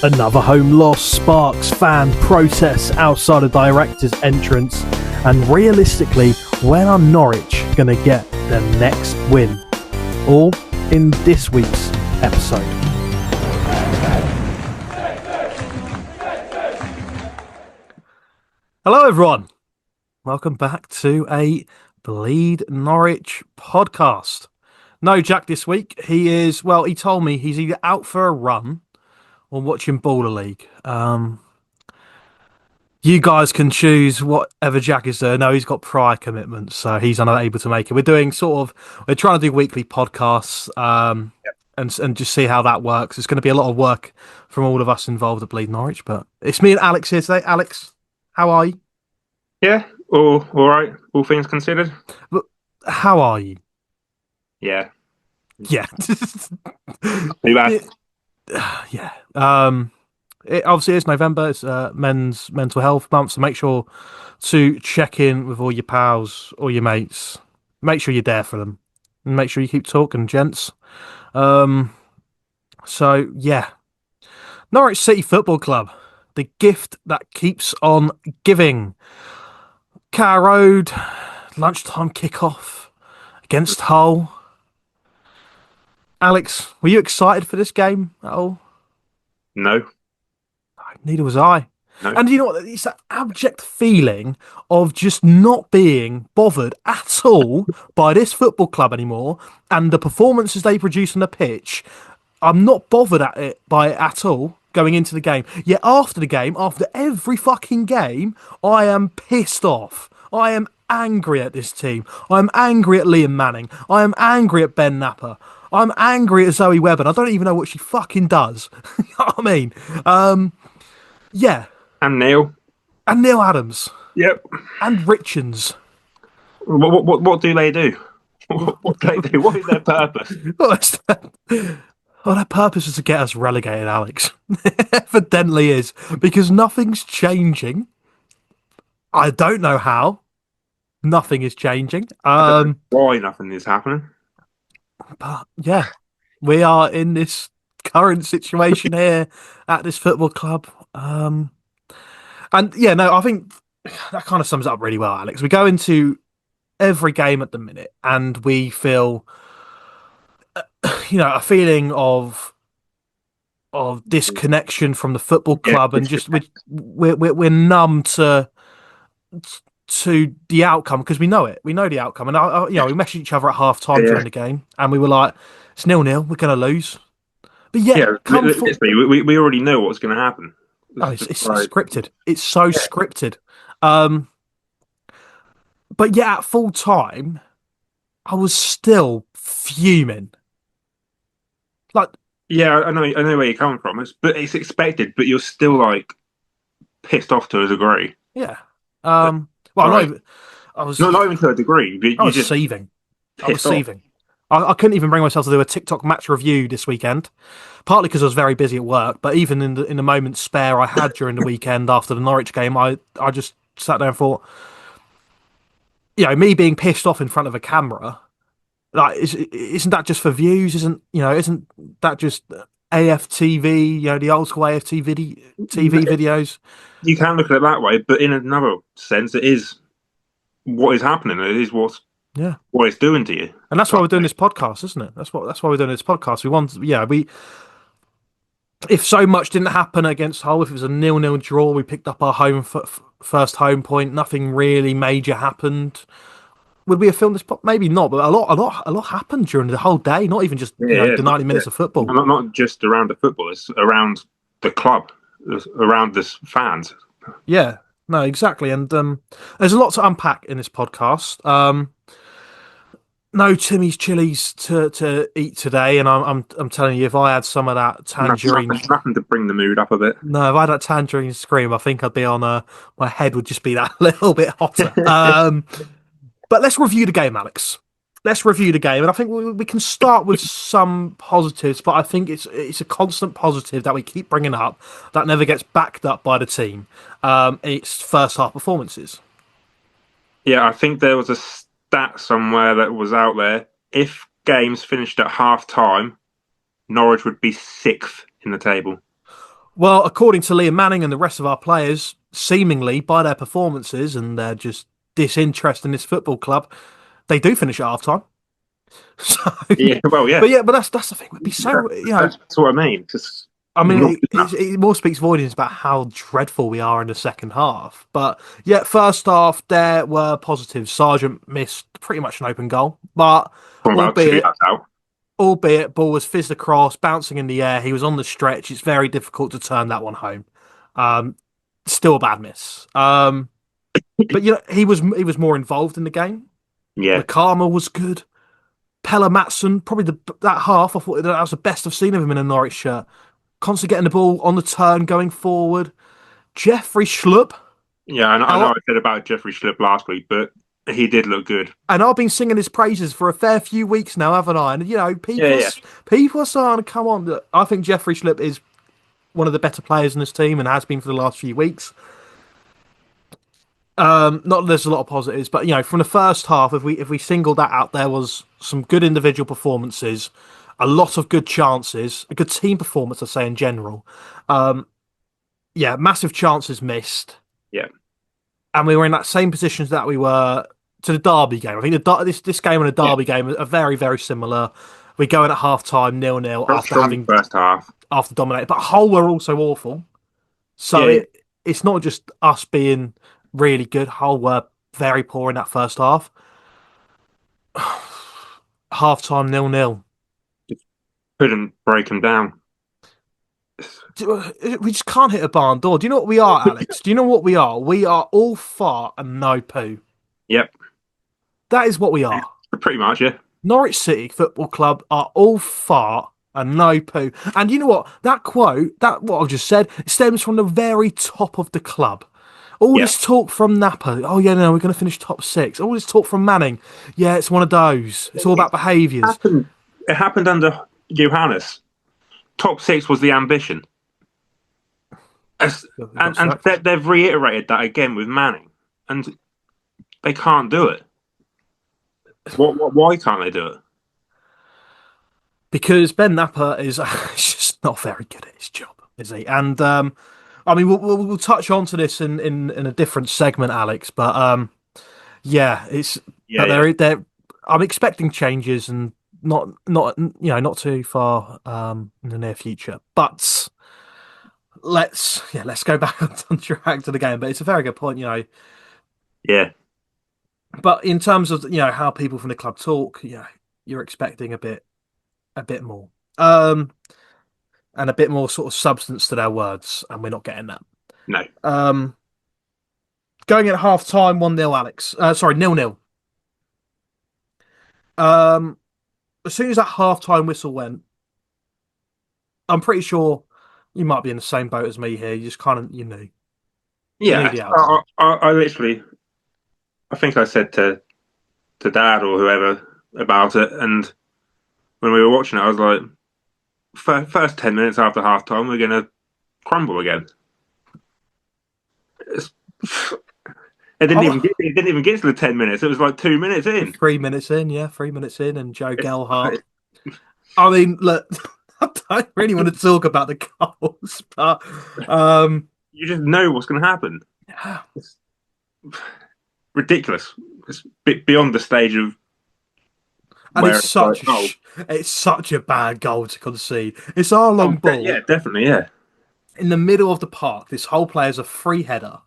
Another home loss, Sparks fan protests outside the director's entrance, and realistically, when are Norwich going to get their next win? All in this week's episode. Hello everyone, welcome back to a Bleed Norwich podcast. No Jack this week, he told me he's either out for a run or watching Baller League. You guys can choose whatever Jack is doing. No, he's got prior commitments, so he's unable to make it. We're trying to do weekly podcasts and just see how that works. It's going to be a lot of work from all of us involved at Bleed Norwich, but it's me and Alex here today. Alex, how are you? Yeah, all right, all things considered. How are you? Yeah. Yeah. Too bad. Yeah. It obviously is November. It's Men's Mental Health Month, so make sure to check in with all your pals or your mates. Make sure you're there for them, and make sure you keep talking, gents. So yeah, Norwich City Football Club, the gift that keeps on giving. Carrow Road, lunchtime kickoff against Hull. Alex, were you excited for this game at all? No. Neither was I. No. And you know what? It's that abject feeling of just not being bothered at all by this football club anymore and the performances they produce on the pitch. I'm not bothered by it at all going into the game. Yet after the game, after every fucking game, I am pissed off. I am angry at this team. I'm angry at Liam Manning. I am angry at Ben Napper. I'm angry at Zoe Webber. I don't even know what she fucking does. You know what I mean? Yeah. And Neil. And Neil Adams. Yep. And Richards. What do they do? What do they do? What is their purpose? Well, their purpose is to get us relegated, Alex. Evidently is. Because nothing's changing. I don't know how. Nothing is changing. I don't know why nothing is happening. But yeah, we are in this current situation here at this football club. And yeah, no, I think that kind of sums it up really well, Alex. We go into every game at the minute and we feel, a feeling of disconnection from the football club, and just we're numb to the outcome because we know it. We know the outcome, and we messaged each other at half time during the game, and we were like, "It's 0-0. We're going to lose." But we already know what's going to happen. It's scripted. It's so scripted. But yeah, at full time, I was still fuming. I know where you're coming from. It's expected, but you're still pissed off to a degree. Yeah. I was not even to a degree. I was seething. I couldn't even bring myself to do a TikTok match review this weekend, partly because I was very busy at work. But even in the moment spare I had during the weekend after the Norwich game, I just sat there and thought, me being pissed off in front of a camera, isn't that just for views? Isn't that just AFTV? The old school AFTV TV videos. You can look at it that way, but in another sense, it is what is happening. It is what it's doing to you, and that's why we're doing this podcast, isn't it? That's why we're doing this podcast. If so much didn't happen against Hull, if it was a 0-0 draw, we picked up our first home point. Nothing really major happened. Would we have filmed this? Maybe not, but a lot happened during the whole day. Not even just the 90 minutes of football. Not just around the football. It's around the club, around the fans. Yeah, no, exactly. And there's a lot to unpack in this podcast. No Timmy's chilies to eat today, and I'm telling you, if I had some of that tangerine, nothing to bring the mood up a bit. No, if I had that tangerine scream, I think I'd be on my head would just be that little bit hotter. But let's review the game, Alex. Let's review the game, and I think we can start with some positives. But I think it's a constant positive that we keep bringing up that never gets backed up by the team. It's first half performances. Yeah, I think there was a stat somewhere that was out there. If games finished at half time, Norwich would be 6th in the table. Well, according to Liam Manning and the rest of our players, seemingly by their performances and their just disinterest in this football club, they do finish at half time. So, Yeah, well, yeah, but that's the thing. Would be so that's what I mean. Just I not mean, enough. it more speaks volumes about how dreadful we are in the second half. But yeah, first half there were positives. Sargent missed pretty much an open goal, but From about two albeit yards out. ball was fizzed across, bouncing in the air. He was on the stretch. It's very difficult to turn that one home. Um, Still a bad miss. But he was more involved in the game. Yeah, Nakama was good. Pella Matson, probably that half. I thought that was the best I've seen of him in a Norwich shirt. Constantly getting the ball on the turn, going forward. Jeffrey Schlupp. yeah. I know Now, I said about Jeffrey Schlupp last week, but he did look good. and I've been singing his praises for a fair few weeks now, haven't I? And Yeah, yeah, people are starting to come on. I think Jeffrey Schlupp is one of the better players in this team and has been for the last few weeks. Not that there's a lot of positives, but from the first half, if we singled that out, there was some good individual performances, a lot of good chances, a good team performance, I say in general. Yeah, massive chances missed, yeah. and we were in that same positions that we were to the Derby game. I think this game and the Yeah. Derby game are very very similar. We go in at half time 0-0 Not after strong first half. dominated, but Hull were also awful. So Yeah, yeah. it's not just us being really good. Hull were very poor in that first half. Half time 0-0. Couldn't break him down. We just can't hit a barn door. Do you know what we are, Alex? Do you know what we are? We are all fart and no poo. Yep, That is what we are. pretty much. Yeah, Norwich City Football Club are all fart and no poo. And you know what? That quote, what I've just said, stems from the very top of the club. All yeah. this talk from Napa, oh yeah, no, we're going to finish top six. All this talk from Manning, yeah, it's one of those. It's all It about behaviours. happened. It happened under Johannes. Top six was the ambition. And they've reiterated that again with Manning, and they can't do it. Why can't they do it? Because Ben Napa is just not very good at his job, is he? And I mean, we'll touch on to this in a different segment, Alex. But yeah, it's Yeah, but yeah, they're I'm expecting changes and not too far in the near future. But let's go back on track to the game. But it's a very good point. yeah. But in terms of how people from the club talk, you're expecting a bit more. And a bit more sort of substance to their words, and we're not getting that. No. Um, Going at half time, 1-0, Alex. Sorry, 0-0. As soon as that half time whistle went, I'm pretty sure you might be in the same boat as me here. You just kind of, you knew Yeah, the outcome. I literally, I think I said to Dad or whoever about it, and when we were watching it, I was like, first 10 minutes after half time, we're gonna crumble again. It's, it didn't even get to the 10 minutes. It was like 2 minutes in. 3 minutes in, yeah, 3 minutes in, and Joe Gelhardt. I mean, look, I don't really want to talk about the goals, but You just know what's going to happen. yeah. It's ridiculous. It's beyond the stage of And where it's like, oh, it's such a bad goal to concede. It's our long ball yeah, definitely, yeah, in the middle of the park. This whole play is a free header.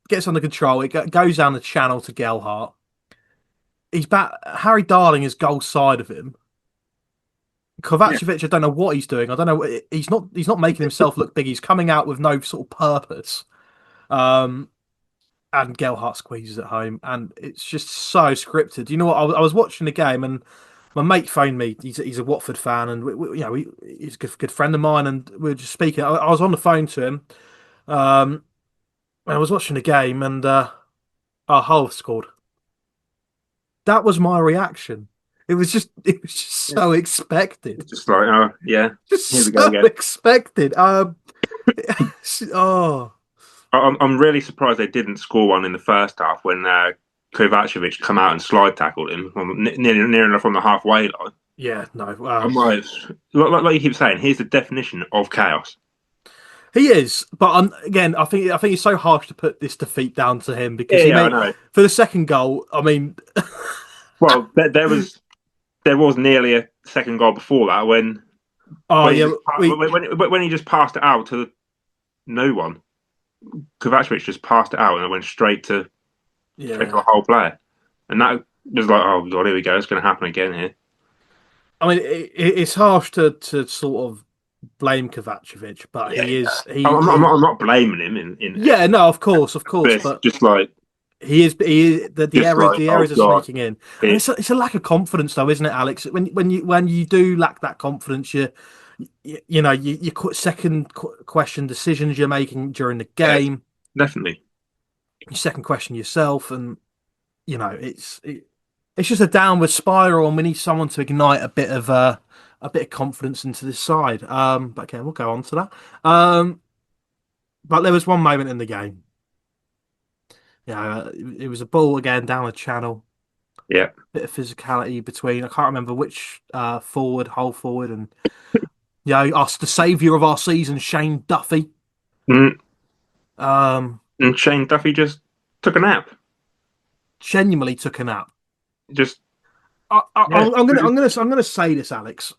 Gets under control. It goes down the channel to Gelhardt. He's back. Harry Darling is goal side of him. yeah, Kovacevic, I don't know what he's doing. I don't know. He's not making himself look big. He's coming out with no sort of purpose. Um, and Gelhardt squeezes at home, and it's just so scripted. You know what? I was watching the game, and my mate phoned me. He's a Watford fan, and he's a good friend of mine, and we were just speaking. I was on the phone to him. And I was watching the game, and our Hull scored. That was my reaction. It was just so expected. it's just like, oh, yeah, Just here we go so again. expected. Oh, I'm really surprised they didn't score one in the first half when Kovacevic come out and slide tackled him near enough on the halfway line. yeah, no. I'm like you keep saying, here's the definition of chaos. He is, but again, I think it's so harsh to put this defeat down to him because Yeah, he yeah, I made know. for the second goal. I mean, Well, there was nearly a second goal before that oh when he yeah, just we when he just passed it out to no one. Kovacic just passed it out and it went straight to a yeah. whole player, and that was like, oh god, here we go, it's going to happen again here. I mean, it's harsh to sort of blame Kovacevic, but Yeah, he yeah. is I'm not, I'm he not, I'm not blaming him in yeah, no, of but course, it's but the just errors like, the oh errors are god, sneaking in, and it, it's a lack of confidence though, isn't it, Alex? When you do lack that confidence, you second question decisions you're making during the yeah, game, definitely, you second question yourself, and it's just a downward spiral, and we need someone to ignite a bit of confidence into this side. But okay, we'll go on to that. But there was one moment in the game. Yeah, it was a ball again down the channel. yeah. Bit of physicality between. I can't remember which whole forward, and us, the saviour of our season, Shane Duffy. Mm, Um, and Shane Duffy just took a nap. Genuinely took a nap. Just yeah, I'm gonna say this, Alex,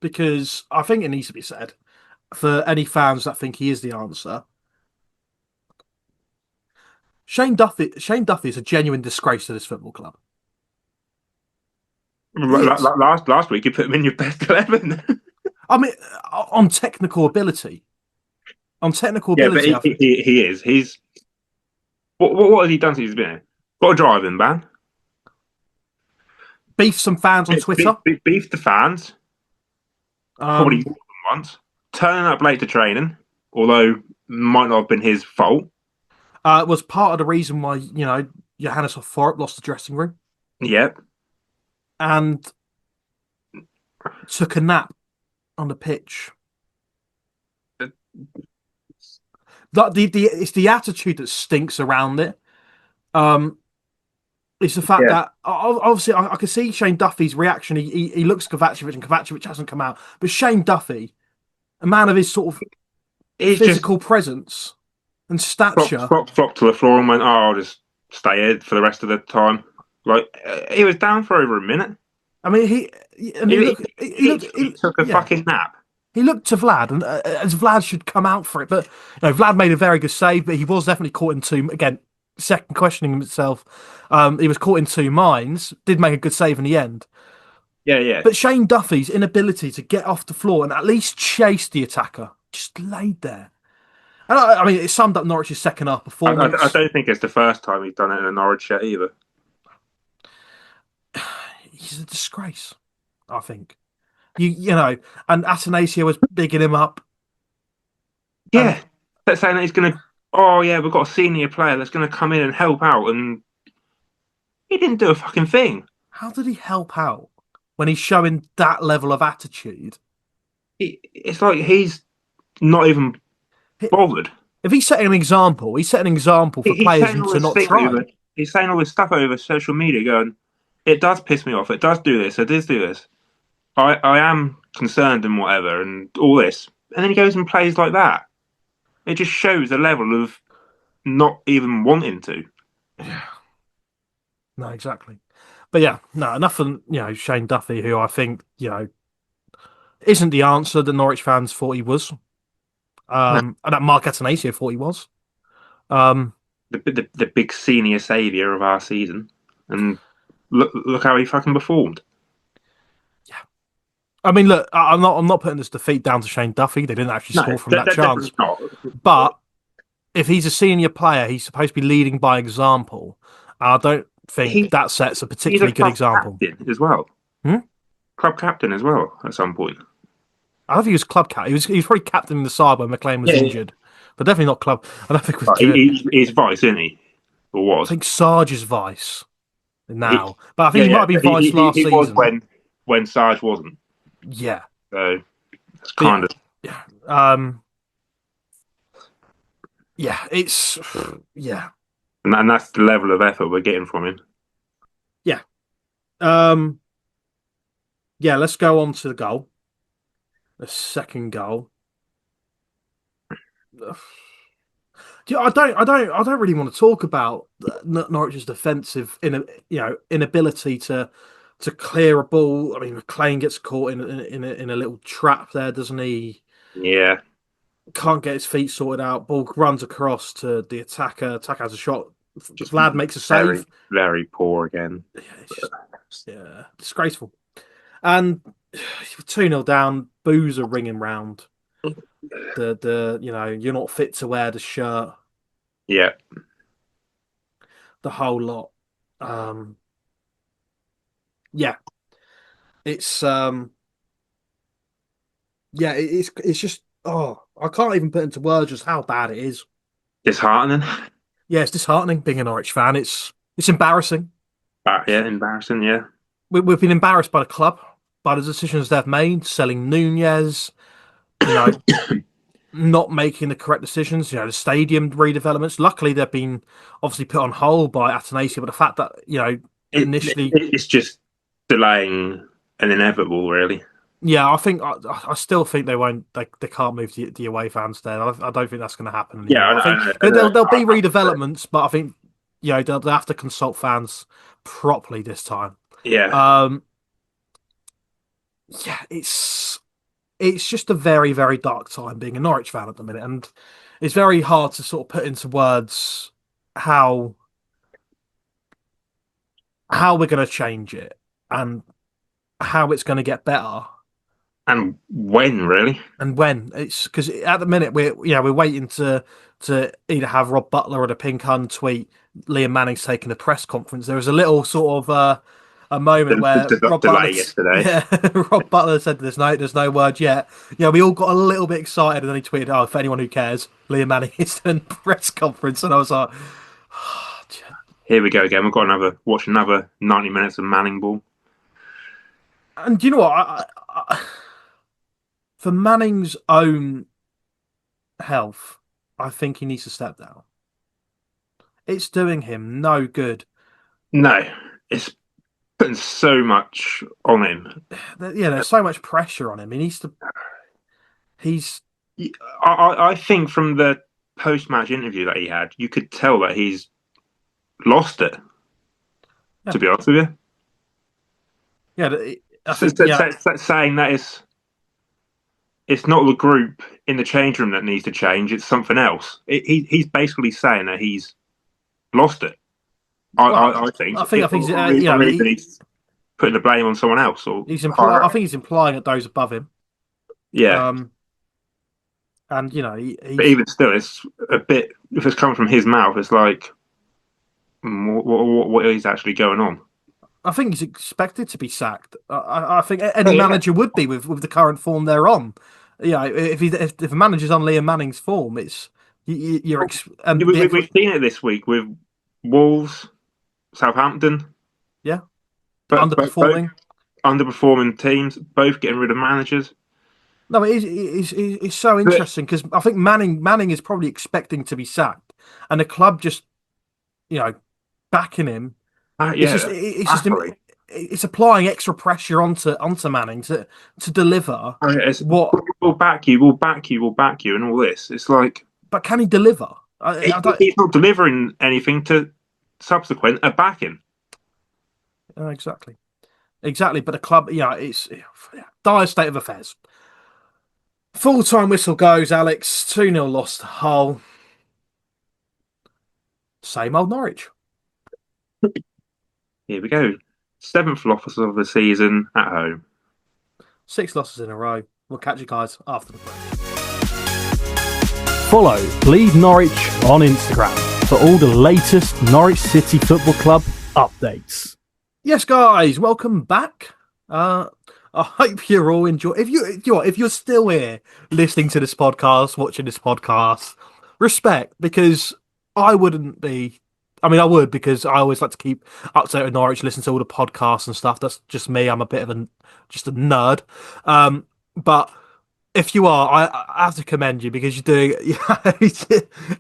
because I think it needs to be said for any fans that think he is the answer. Shane Duffy is a genuine disgrace to this football club. He is. last week you put him in your best 11. I mean, on technical ability, Yeah, but I think he is. What has he done since he's been here? Got a driving ban. beef some fans on It's beef, Twitter. beef, beef the fans. Probably Um, more than once. Turning up late to training, although might not have been his fault. was part of the reason why Johannes Forup lost the dressing room Yep. and took a nap on the pitch. It's the attitude that stinks around it. Um, it's the fact Yeah. that obviously I can see Shane Duffy's reaction. He looks at Kovacevic and Kovacevic hasn't come out, but Shane Duffy, a man of his sort of He's just physical presence and stature. flopped to the floor and went, "Oh, I'll just stay here for the rest of the time." Like he was down for over a minute. I mean, He, he, he looked, he took a yeah, fucking nap. he looked to Vlad, and as Vlad should come out for it. But Vlad made a very good save, but he was definitely caught in two again. Second questioning himself, he was caught in two minds. Did make a good save in the end. Yeah, yeah. But Shane Duffy's inability to get off the floor and at least chase the attacker just laid there. And I mean, it summed up Norwich's second half I performance. don't think it's the first time he's done it in a Norwich shirt either. He's a disgrace, I think. And Attanasio was bigging him up, and Yeah, they're saying that he's going to. Oh yeah, we've got a senior player that's going to come in and help out, and he didn't do a fucking thing. how did he help out when he's showing that level of attitude? It's like he's not even bothered. If he's setting an example for He's players saying all to this not thing try. over. He's saying all this stuff over social media, going, "It does piss me off. It does do this. It does do this. I am concerned and whatever, and all this." And then he goes and plays like that. It just shows a level of not even wanting to. Yeah, no, exactly. But yeah, no, enough from Shane Duffy, who I think isn't the answer that Norwich fans thought he was, and that Mark Attanasio thought he was. Um, The big senior saviour of our season, and look how he fucking performed. yeah, I mean, look, I'm not putting this defeat down to Shane Duffy. They didn't actually No, score from that chance, definitely not. but if he's a senior player, he's supposed to be leading by example. I don't think He that sets a he's a particularly good club example. captain as well. Hmm? Club captain as well at some point. I don't think he was club cat. He was probably captaining the side when McLean was Yeah, yeah. injured, but definitely not club. I don't think was But given. he's vice, isn't he? Or I was. think Sarge is vice He, now, but I think yeah, he might yeah. have been But vice last he was season. when Sarge wasn't. Yeah, So it's but kind of yeah, yeah. It's yeah, and that's the level of effort we're getting from him. yeah, um, yeah. Let's go on to the goal, the second goal. I don't really want to talk about Norwich's defensive inability to clear a ball. I mean, McLean gets caught in a little trap there, doesn't he? Yeah, Can't get his feet sorted out. Ball runs across to the attacker. Attacker has a shot. just Vlad makes a very, save. very poor again. Yeah, it's just disgraceful. And 2-0 down. Boos are ringing round. The you're not fit to wear the shirt. Yeah, The whole lot. Um, yeah, it's it's just I can't even put into words just how bad it is. disheartening. Yeah, it's disheartening being a Norwich fan. It's embarrassing. Yeah, embarrassing. Yeah, We've been embarrassed by the club, by the decisions they've made, selling Nunez, you know, not making the correct decisions, the stadium redevelopments. Luckily, they've been obviously put on hold by Attanasio, but the fact that, initially, it's just delaying an inevitable, really. yeah, I still think they can't move the away fans there. I don't think that's going to happen Yeah, anymore. I think I know. there'll be redevelopments, but I think, they'll have to consult fans properly this time. Yeah, Um, yeah, it's just a very, very dark time being a Norwich fan at the minute, and it's very hard to sort of put into words how we're going to change it and how it's going to get better and when, really? and when. It's because at the minute we're waiting to either have Rob Butler or the Pink Hun tweet Liam Manning's taking the press conference. There was a little sort of a moment where Rob Butler, Delay yesterday. yeah, Rob Butler said there's no word yet. We all got a little bit excited, and then he tweeted, "Oh, for anyone who cares, Liam Manning is doing press conference," and I was like, Here we go again. We've got watch another 90 minutes of Manning ball. and do you know what? For Manning's own health, I think he needs to step down. It's doing him no good. No, it's putting so much on him. There's so much pressure on him. He needs to. He's I think from the post-match interview that he had, you could tell that he's lost it. Yeah. To be honest with you, I think saying that it's not the group in the change room that needs to change; it's something else. He's basically saying that he's lost it. I think. I think he's putting the blame on someone else, or I think he's implying at those above him. Yeah. And but even still, it's a bit. If it's coming from his mouth, it's like, what is actually going on? I think he's expected to be sacked. I think any manager would be with the current form they're on. If a manager's on Liam Manning's form, it's we've seen it this week with Wolves, Southampton. Yeah, but underperforming, underperforming teams, both getting rid of managers. No, it's so interesting because I think Manning is probably expecting to be sacked, and the club just backing him. It's applying extra pressure onto Manning to deliver. We'll back you, and all this. It's like, but can he deliver? He's not delivering anything to subsequent a backing. Exactly. But the club, it's dire state of affairs. Full-time whistle goes, Alex. 2-0 lost to Hull. Same old Norwich. Here we go. 7th loss of the season at home. 6 losses in a row. We'll catch you guys after the break. Follow Bleed Norwich on Instagram for all the latest Norwich City Football Club updates. Yes, guys, welcome back. I hope you're all enjoying. If you're still here listening to this podcast, watching this podcast, respect, because I wouldn't be. I mean, I would, because I always like to keep up to date with Norwich, listen to all the podcasts and stuff. That's just me. I'm a bit of just a nerd. But if you are, I have to commend you, because you're doing.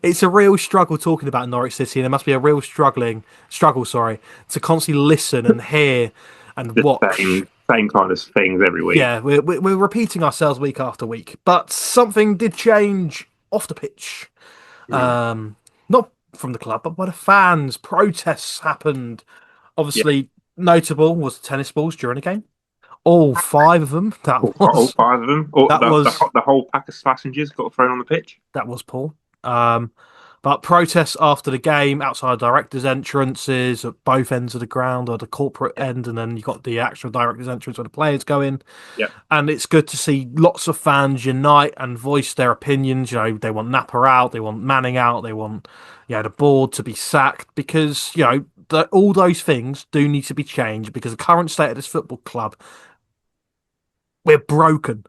It's a real struggle talking about Norwich City, and it must be a real struggle, to constantly listen and hear and watch. Same kind of things every week. Yeah, we're repeating ourselves week after week. But something did change off the pitch. Mm. Not from the club, but by the fans. Protests happened. Yeah, Obviously, notable was the tennis balls during the game. All five of them. all five of them. Or That was the whole pack of passengers got thrown on the pitch. that was poor. But protests after the game outside directors' entrances at both ends of the ground, or the corporate end, and then you got the actual directors' entrance where the players go in. Yeah, And it's good to see lots of fans unite and voice their opinions. You know, they want Napa out, they want Manning out, they want, the board to be sacked, because all those things do need to be changed, because the current state of this football club, we're broken.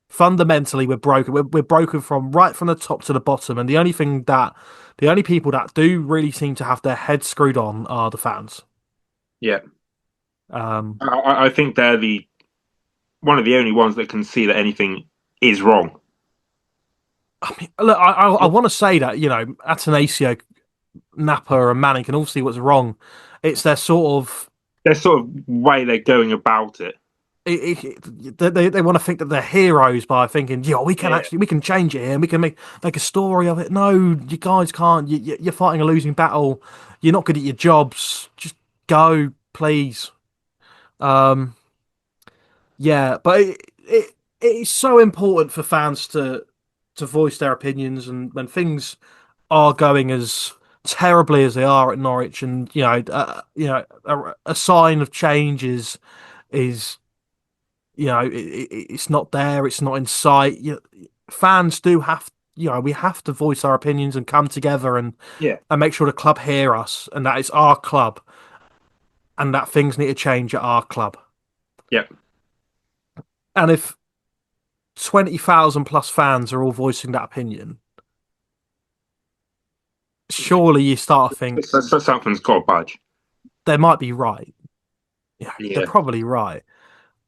Fundamentally, we're broken. We're broken from the top to the bottom, and the only people that do really seem to have their heads screwed on are the fans. yeah. Um, I think they're one of the only ones that can see that anything is wrong. I mean, look, I want to say that Attanasio, Napa, and Manning can all see what's wrong. It's their Their sort of way they're going about it. they want to think that they're heroes by thinking, we can Yeah. we can change it here, and we can make a story of it. No, you guys can't. You're fighting a losing battle. You're not good at your jobs. Just go, please. Yeah, but it's so important for fans to voice their opinions, and when things are going as terribly as they are at Norwich, and a sign of change is it's not there, it's not in sight. Fans do have we have to voice our opinions and come together and Yeah, make sure the club hear us, and that it's our club, and that things need to change at our club. yeah, And if 20,000 plus fans are all voicing that opinion, surely you start to think so something's got to budge. they might be right. Yeah, they're Yeah, probably right.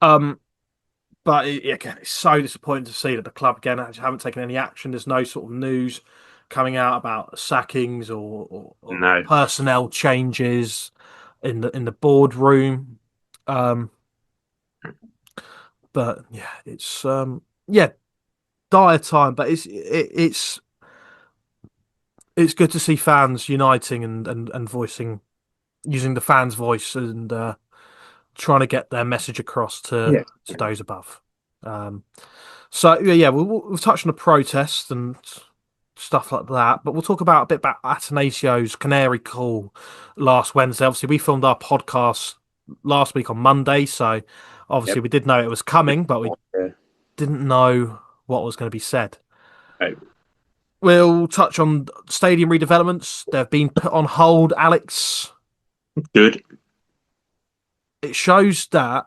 But again, it's so disappointing to see that the club again haven't taken any action. There's no sort of news coming out about sackings or no, personnel changes in the boardroom. But yeah, it's dire time. But it's good to see fans uniting and voicing, using the fans' voice, and trying to get their message across to yeah, those above. So yeah, we'll touch on the protest and stuff like that, but we'll talk a bit about Attanasio's canary call last Wednesday. Obviously, we filmed our podcast last week on Monday, so obviously yep. we did know it was coming, but we Yeah. didn't know what was going to be said. Oh, We'll touch on stadium redevelopments. They've been put on hold, Alex. good. It shows that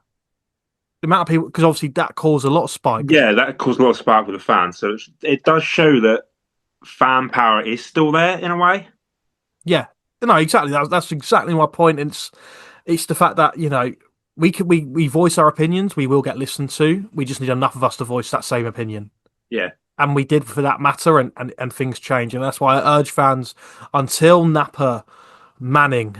the amount of people, because obviously that caused a lot of spike. Yeah, that caused a lot of spark with the fans. So it does show that fan power is still there in a way. Yeah, no, exactly. That's exactly my point. It's the fact that we voice our opinions, we will get listened to. We just need enough of us to voice that same opinion, Yeah, and we did for that matter, and things change, and that's why I urge fans, until Napa, Manning,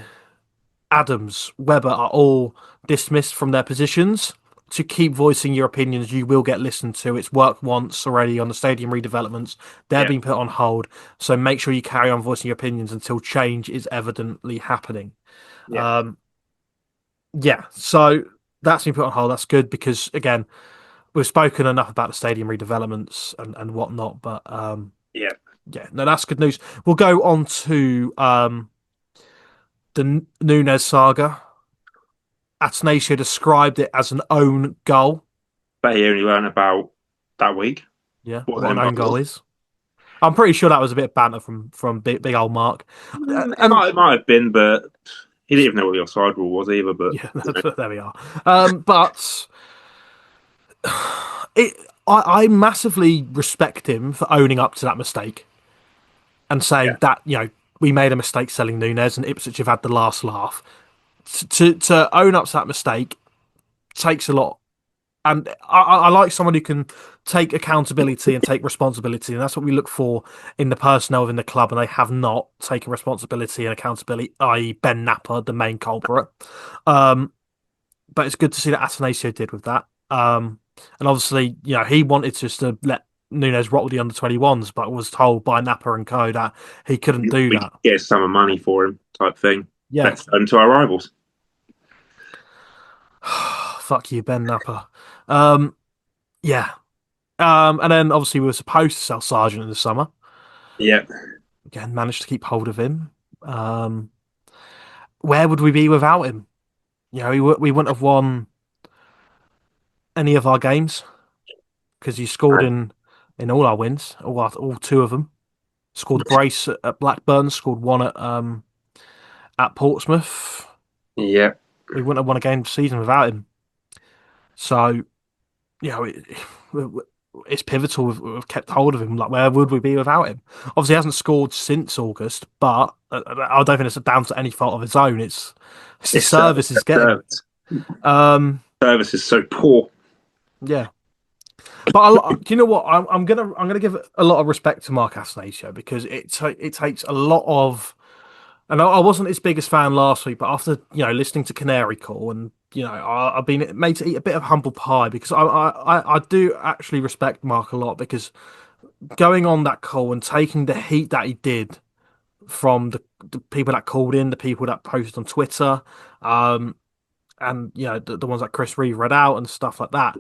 Adams, Webber are all dismissed from their positions, to keep voicing your opinions. You will get listened to. It's worked once already on the stadium redevelopments. They're yeah, being put on hold. So make sure you carry on voicing your opinions until change is evidently happening. yeah, Yeah, so that's been put on hold. That's good, because, again, we've spoken enough about the stadium redevelopments and whatnot. But yeah. yeah, no, that's good news. We'll go on to the Nunes saga. Attanasio described it as an own goal. But he only learned about that week. Yeah, What what an an own own goal goal. is. I'm pretty sure that was a bit of banter from big old Mark. It might have been, but he didn't even know what the offside rule was either. But Yeah, there we are. But I massively respect him for owning up to that mistake and saying yeah, that we made a mistake selling Nunes, and Ipswich have had the last laugh. To own up to that mistake takes a lot. And I like someone who can take accountability and take responsibility, and that's what we look for in the personnel within the club. And they have not taken responsibility and accountability, i.e., Ben Napa, the main culprit. But it's good to see that Attanasio did with that. And obviously, he wanted just to let Nunes rocked with the under-21s, but was told by Napa and co that he couldn't do We that. get some of money for him, type thing. Yeah. Let's turn to our rivals. Fuck you, Ben Napa. Yeah. And then obviously we were supposed to sell Sargent in the summer. Yeah. Again, managed to keep hold of him. Where would we be without him? You know, we wouldn't have won any of our games because he scored in all our wins, all two of them. Scored a brace at Blackburn, scored one at Portsmouth. Yeah. We wouldn't have won a game this season without him. So, you know, it's pivotal. We've kept hold of him. Like, where would we be without him? Obviously, he hasn't scored since August, but I don't think it's down to any fault of his own. It's the service he's getting. Service is so poor. Yeah. But do you know what? I'm gonna give a lot of respect to Mark Attanasio because it takes a lot of, and I wasn't his biggest fan last week, but after listening to Canary Call and I've been made to eat a bit of humble pie because I do actually respect Mark a lot because going on that call and taking the heat that he did from the people that called in, the people that posted on Twitter, and the ones that Chris Reeve read out and stuff like that,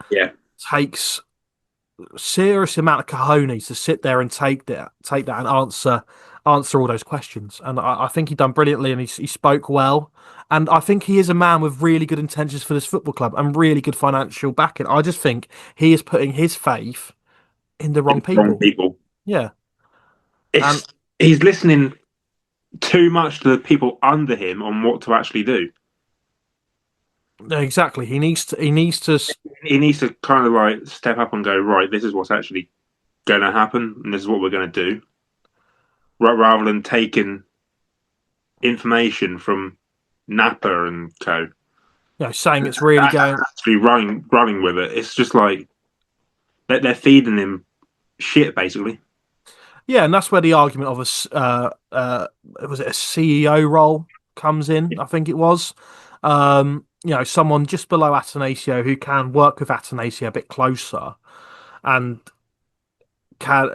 takes serious amount of cojones to sit there and take that and answer all those questions. And I think he done brilliantly and he spoke well. And I think he is a man with really good intentions for this football club and really good financial backing. I just think he is putting his faith in the wrong people. Yeah. He's listening too much to the people under him on what to actually do. Exactly. He needs to kind of like step up and go, right, this is what's actually going to happen and this is what we're going to do. Rather than taking information from Napa and co. Saying it's really going actually running with it. It's just like they're feeding him shit, basically. Yeah, and that's where the argument of was it a CEO role comes in, I think it was. Someone just below Attanasio who can work with Attanasio a bit closer and can,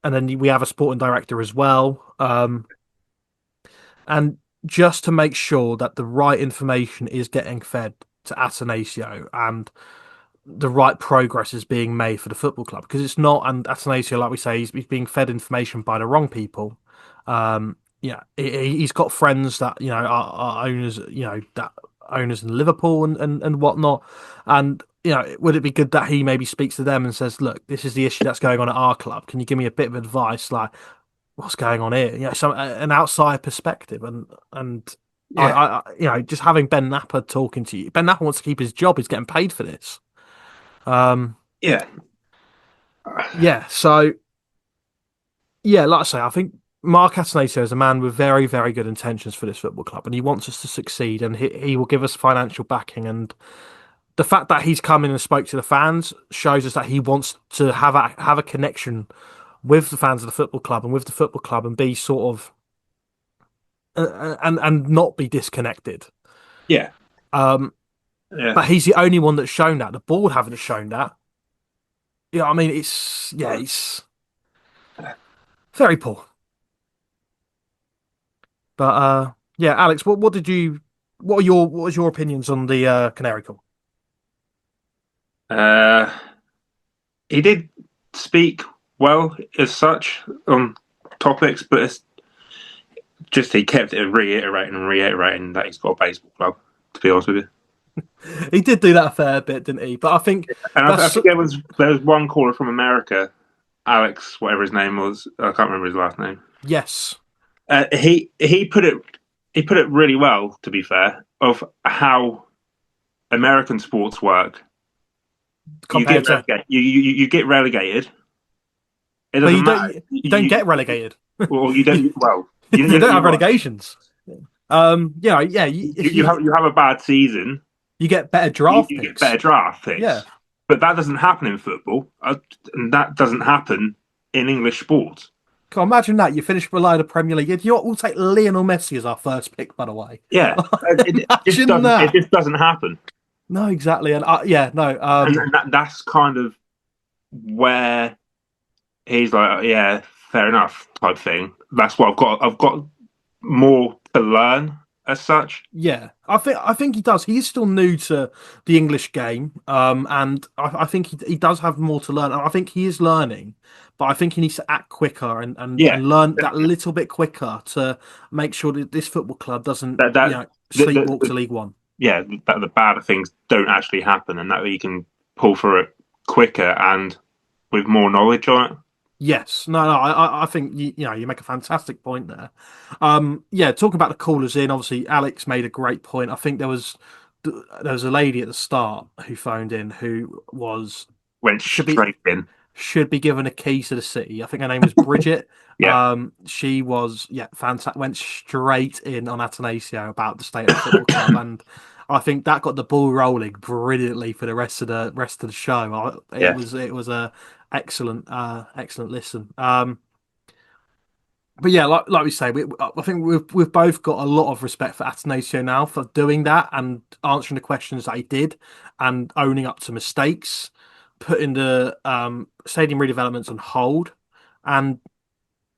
and then we have a sporting director as well. And just to make sure that the right information is getting fed to Attanasio and the right progress is being made for the football club, because it's not, and Attanasio, like we say, he's being fed information by the wrong people. He's got friends that are owners, that owners in Liverpool and whatnot. And would it be good that he maybe speaks to them and says, "Look, this is the issue that's going on at our club. Can you give me a bit of advice, like what's going on here? An outside perspective." And I just having Ben Napa talking to you. Ben Napa wants to keep his job. He's getting paid for this. So like I say, I think Mark Attanasio is a man with very, very good intentions for this football club, and he wants us to succeed, and he will give us financial backing. And the fact that he's come in and spoke to the fans shows us that he wants to have a connection with the fans of the football club and with the football club, and be sort of and not be disconnected. But he's the only one that's shown that. The board haven't shown that. I mean, it's very poor. But Alex, what was your opinions on the Canary Call? He did speak well as such on topics, but it's just he kept reiterating that he's got a baseball club, to be honest with you. He did do that a fair bit, didn't he? But I think, I think there was one caller from America, Alex, whatever his name was. I can't remember his last name. Yes, he put it really well. To be fair, of how American sports work. You get relegated. It doesn't matter. You don't get relegated. Well, you don't. Well, you don't have relegations. You have a bad season. You get better draft picks. You get better draft picks. Yeah. But that doesn't happen in football. And that doesn't happen in English sports. Can you imagine that? You finish below the Premier League. You know what? We'll take Lionel Messi as our first pick, by the way. Yeah. It just doesn't happen. No, exactly. And and that's kind of where he's like, yeah, fair enough, type thing. That's what I've got. I've got more to learn as such. Yeah, I think he does. He is still new to the English game, and I think he does have more to learn. And I think he is learning, but I think he needs to act quicker Yeah, and learn that little bit quicker to make sure that this football club doesn't, that that sleepwalk to League One. yeah, that the bad things don't actually happen, and that you can pull through it quicker and with more knowledge on it. Yes, no, I think you make a fantastic point there. Yeah, talking about the callers in, obviously Alex made a great point. I think there was a lady at the start who phoned in who Went should be straight in. should be given a key to the city. I think her name was Bridget. Yeah, She was fantastic. Went straight in on Attanasio about the state of the football club, and I think that got the ball rolling brilliantly for the rest of the show. yeah, It was a excellent listen. But yeah, like we say, I think we've both got a lot of respect for Atanasio now for doing that and answering the questions that he did and owning up to mistakes, putting the stadium redevelopments on hold, and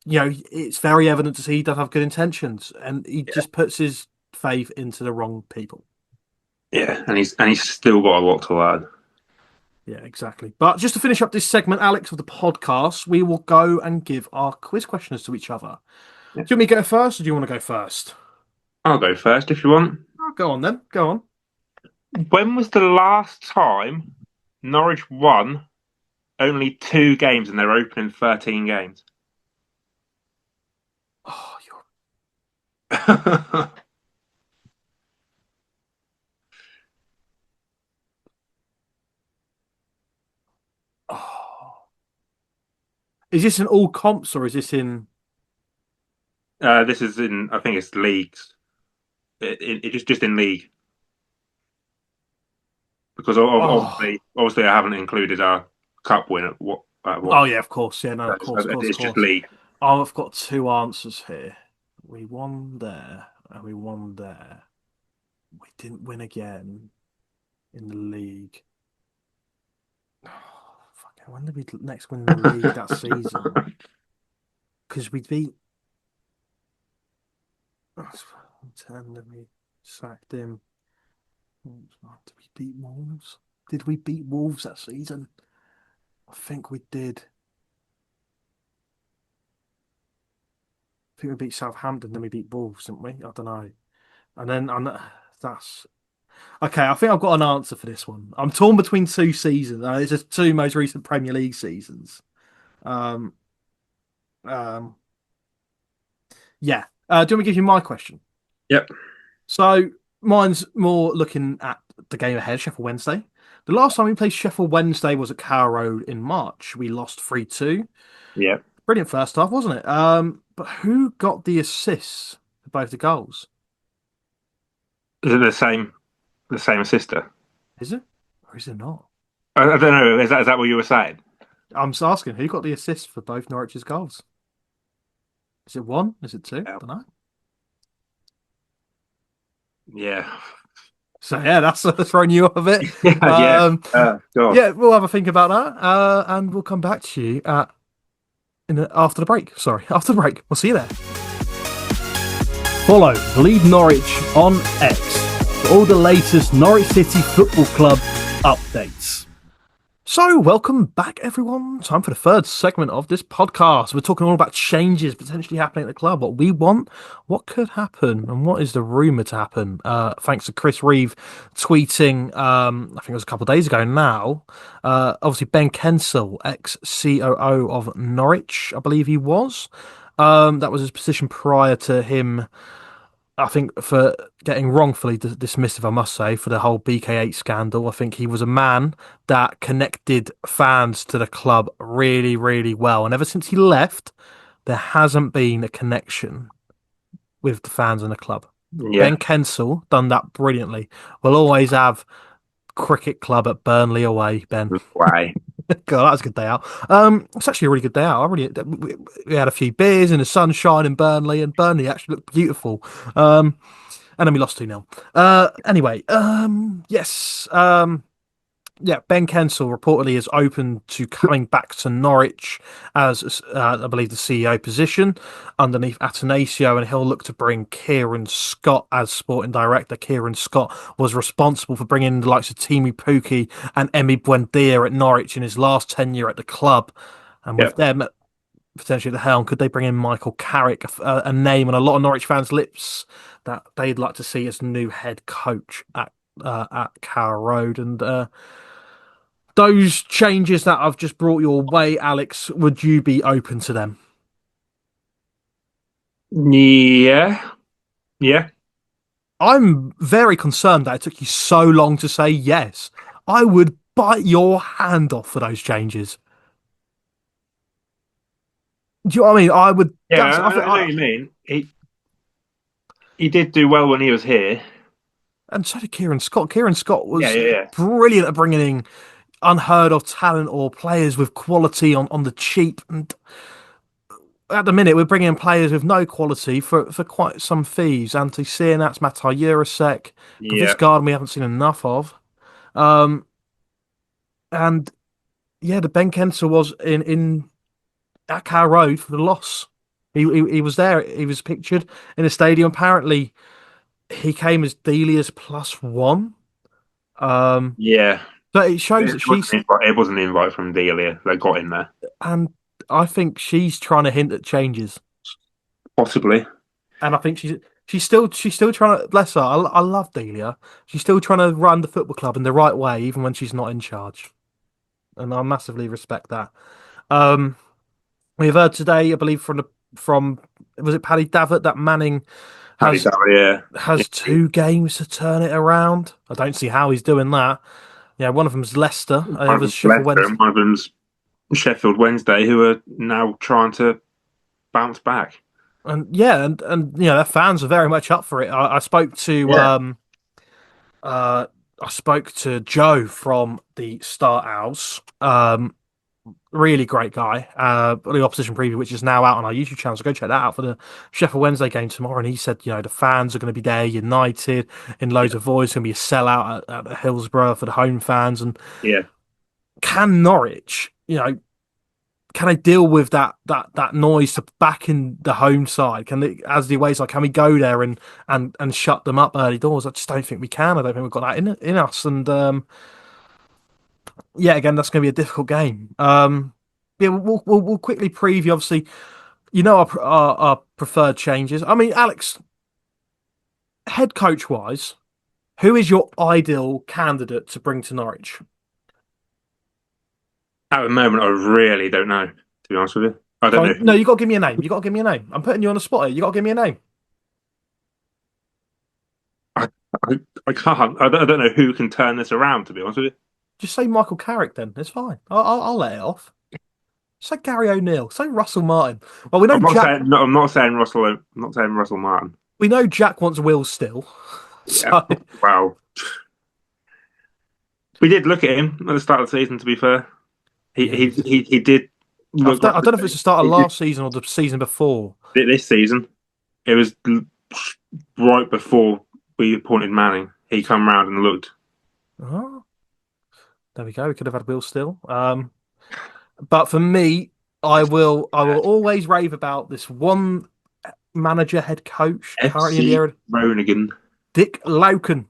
it's very evident to see he does have good intentions, and he just puts his faith into the wrong people. yeah, and he's still got a lot to learn. Yeah, exactly. But just to finish up this segment, Alex, of the podcast, we will go and give our quiz questions to each other. Yeah. Do you want me to go first, or do you want to go first? I'll go first if you want. Oh, go on then. Go on. When was the last time Norwich won only 2 games in their opening 13 games? Oh, oh. Is this in all comps or is this in? This is in, I think it's leagues. It just in league because Oh, obviously I haven't included our cup win at what. oh yeah, of course. Yeah, no, of course, of course, of It's just course. league. Oh, I've got two answers here. We won there, and we won there. We didn't win again in the league. Oh, fuck, when did we next win the league that season? Because we beat. 10, then we sacked him. Did we beat Wolves? Did we beat Wolves that season? I think we did. I think we beat Southampton, then we beat Wolves, didn't we? I don't know. And then that's okay. I think I've got an answer for this one. I'm torn between two seasons. It's just two most recent Premier League seasons. Um, um, yeah. Do you want me to give you my question? Yep. So mine's more looking at the game ahead, Sheffield Wednesday. The last time we played Sheffield Wednesday was at Carrow Road in March. We lost 3-2. Yep. Brilliant first half, wasn't it? But who got the assists for both the goals? Is it the same sister? Is it? Or is it not? I don't know. Is that what you were saying? I'm just asking, who got the assists for both Norwich's goals? Is it one? Is it two? I don't know. Yeah. So yeah, that's throwing you off a bit. Yeah. Yeah, we'll have a think about that, and we'll come back to you after the break. Sorry, after the break. We'll see you there. Follow Bleed Norwich on X for all the latest Norwich City Football Club updates. So, welcome back, everyone. Time for the third segment of this podcast. We're talking all about changes potentially happening at the club, what we want, what could happen, and what is the rumour to happen. Thanks to Chris Reeve tweeting, I think it was a couple of days ago now. Obviously, Ben Kensell, ex-COO of Norwich, I believe he was. That was his position prior to him, I think, for getting wrongfully dismissed, if I must say, for the whole BK8 scandal. I think he was a man that connected fans to the club really, really well. And ever since he left, there hasn't been a connection with the fans and the club. Yeah. Ben Kensell done that brilliantly. We'll always have cricket club at Burnley away, Ben. Why? God, that was a good day out. It's actually a really good day out. We had a few beers in the sunshine in Burnley, and Burnley actually looked beautiful. And then we lost 2-0. Anyway, yes. Yeah, Ben Kensel reportedly is open to coming back to Norwich as, I believe, the CEO position underneath Attanasio, and he'll look to bring Kieran Scott as sporting director. Kieran Scott was responsible for bringing in the likes of Timu Puki and Emi Buendia at Norwich in his last tenure at the club. And Yeah. with them potentially at the helm, could they bring in Michael Carrick, a name on a lot of Norwich fans' lips that they'd like to see as new head coach at Carrow Road? And those changes that I've just brought your way, Alex, would you be open to them? Yeah. Yeah. I'm very concerned that it took you so long to say yes. I would bite your hand off for those changes. Do you know what I mean? I would. Yeah, That's. I think. I know what you mean. He did do well when he was here. And so did Kieran Scott. Kieran Scott Yeah, was yeah, yeah. brilliant at bringing in unheard of talent or players with quality on the cheap. And at the minute, we're bringing in players with no quality for quite some fees. Antti Sienats, Matai Jurasek, Yeah. Kvistgaard, we haven't seen enough of. Um, and yeah, the Ben Kensel was in at Carrow Road for the loss. He was there. He was pictured in the stadium. Apparently, he came as Delia's +1. Um, Yeah. but it shows that she's, It wasn't an invite from Delia that got in there. and I think she's trying to hint at changes. Possibly. And I think she's still trying to, bless her. I love Delia. She's still trying to run the football club in the right way, even when she's not in charge. And I massively respect that. Um, we've heard today, I believe, from was it Paddy Davitt that Manning Paddy has Dowie, yeah. has 2 games to turn it around. I don't see how he's doing that. Yeah, one of them's Leicester, and the One of other's them's Sheffield Leicester Wednesday. and one of them's Sheffield Wednesday, who are now trying to bounce back. And yeah, and their fans are very much up for it. I spoke to Yeah. I spoke to Joe from the Star Owls. Really great guy. The opposition preview, which is now out on our YouTube channel, so go check that out for the Sheffield Wednesday game tomorrow. And he said, the fans are going to be there, united in loads of voice. Going to be a sellout at Hillsborough for the home fans. And Yeah. can Norwich, can they deal with that noise to back in the home side? Can they, as the away side, can we go there and shut them up early doors? I just don't think we can. I don't think we've got that in us. And yeah, again, that's going to be a difficult game. Yeah, we'll quickly preview. Obviously, our preferred changes. I mean, Alex, head coach wise, who is your ideal candidate to bring to Norwich? At the moment, I really don't know, to be honest with you. I don't know. No, you got to give me a name. You got to give me a name. I'm putting you on the spot here. You got to give me a name. I, I can't. I don't know who can turn this around, to be honest with you. Just say Michael Carrick. Then it's fine. I'll let it off. Say Gary O'Neill. Say Russell Martin. Well, we know Jack. I'm not saying Russell. I'm not saying Russell Martin. We know Jack wants Will still. Yeah. So Wow. We did look at him at the start of the season. To be fair, he did. I don't know if it's the start of last season or the season before. This season, it was right before we appointed Manning. He come round and looked. Oh, there we go. We could have had Will still. But for me, I will always rave about this one manager, head coach currently in the area. Ronigan. Dick Lauken.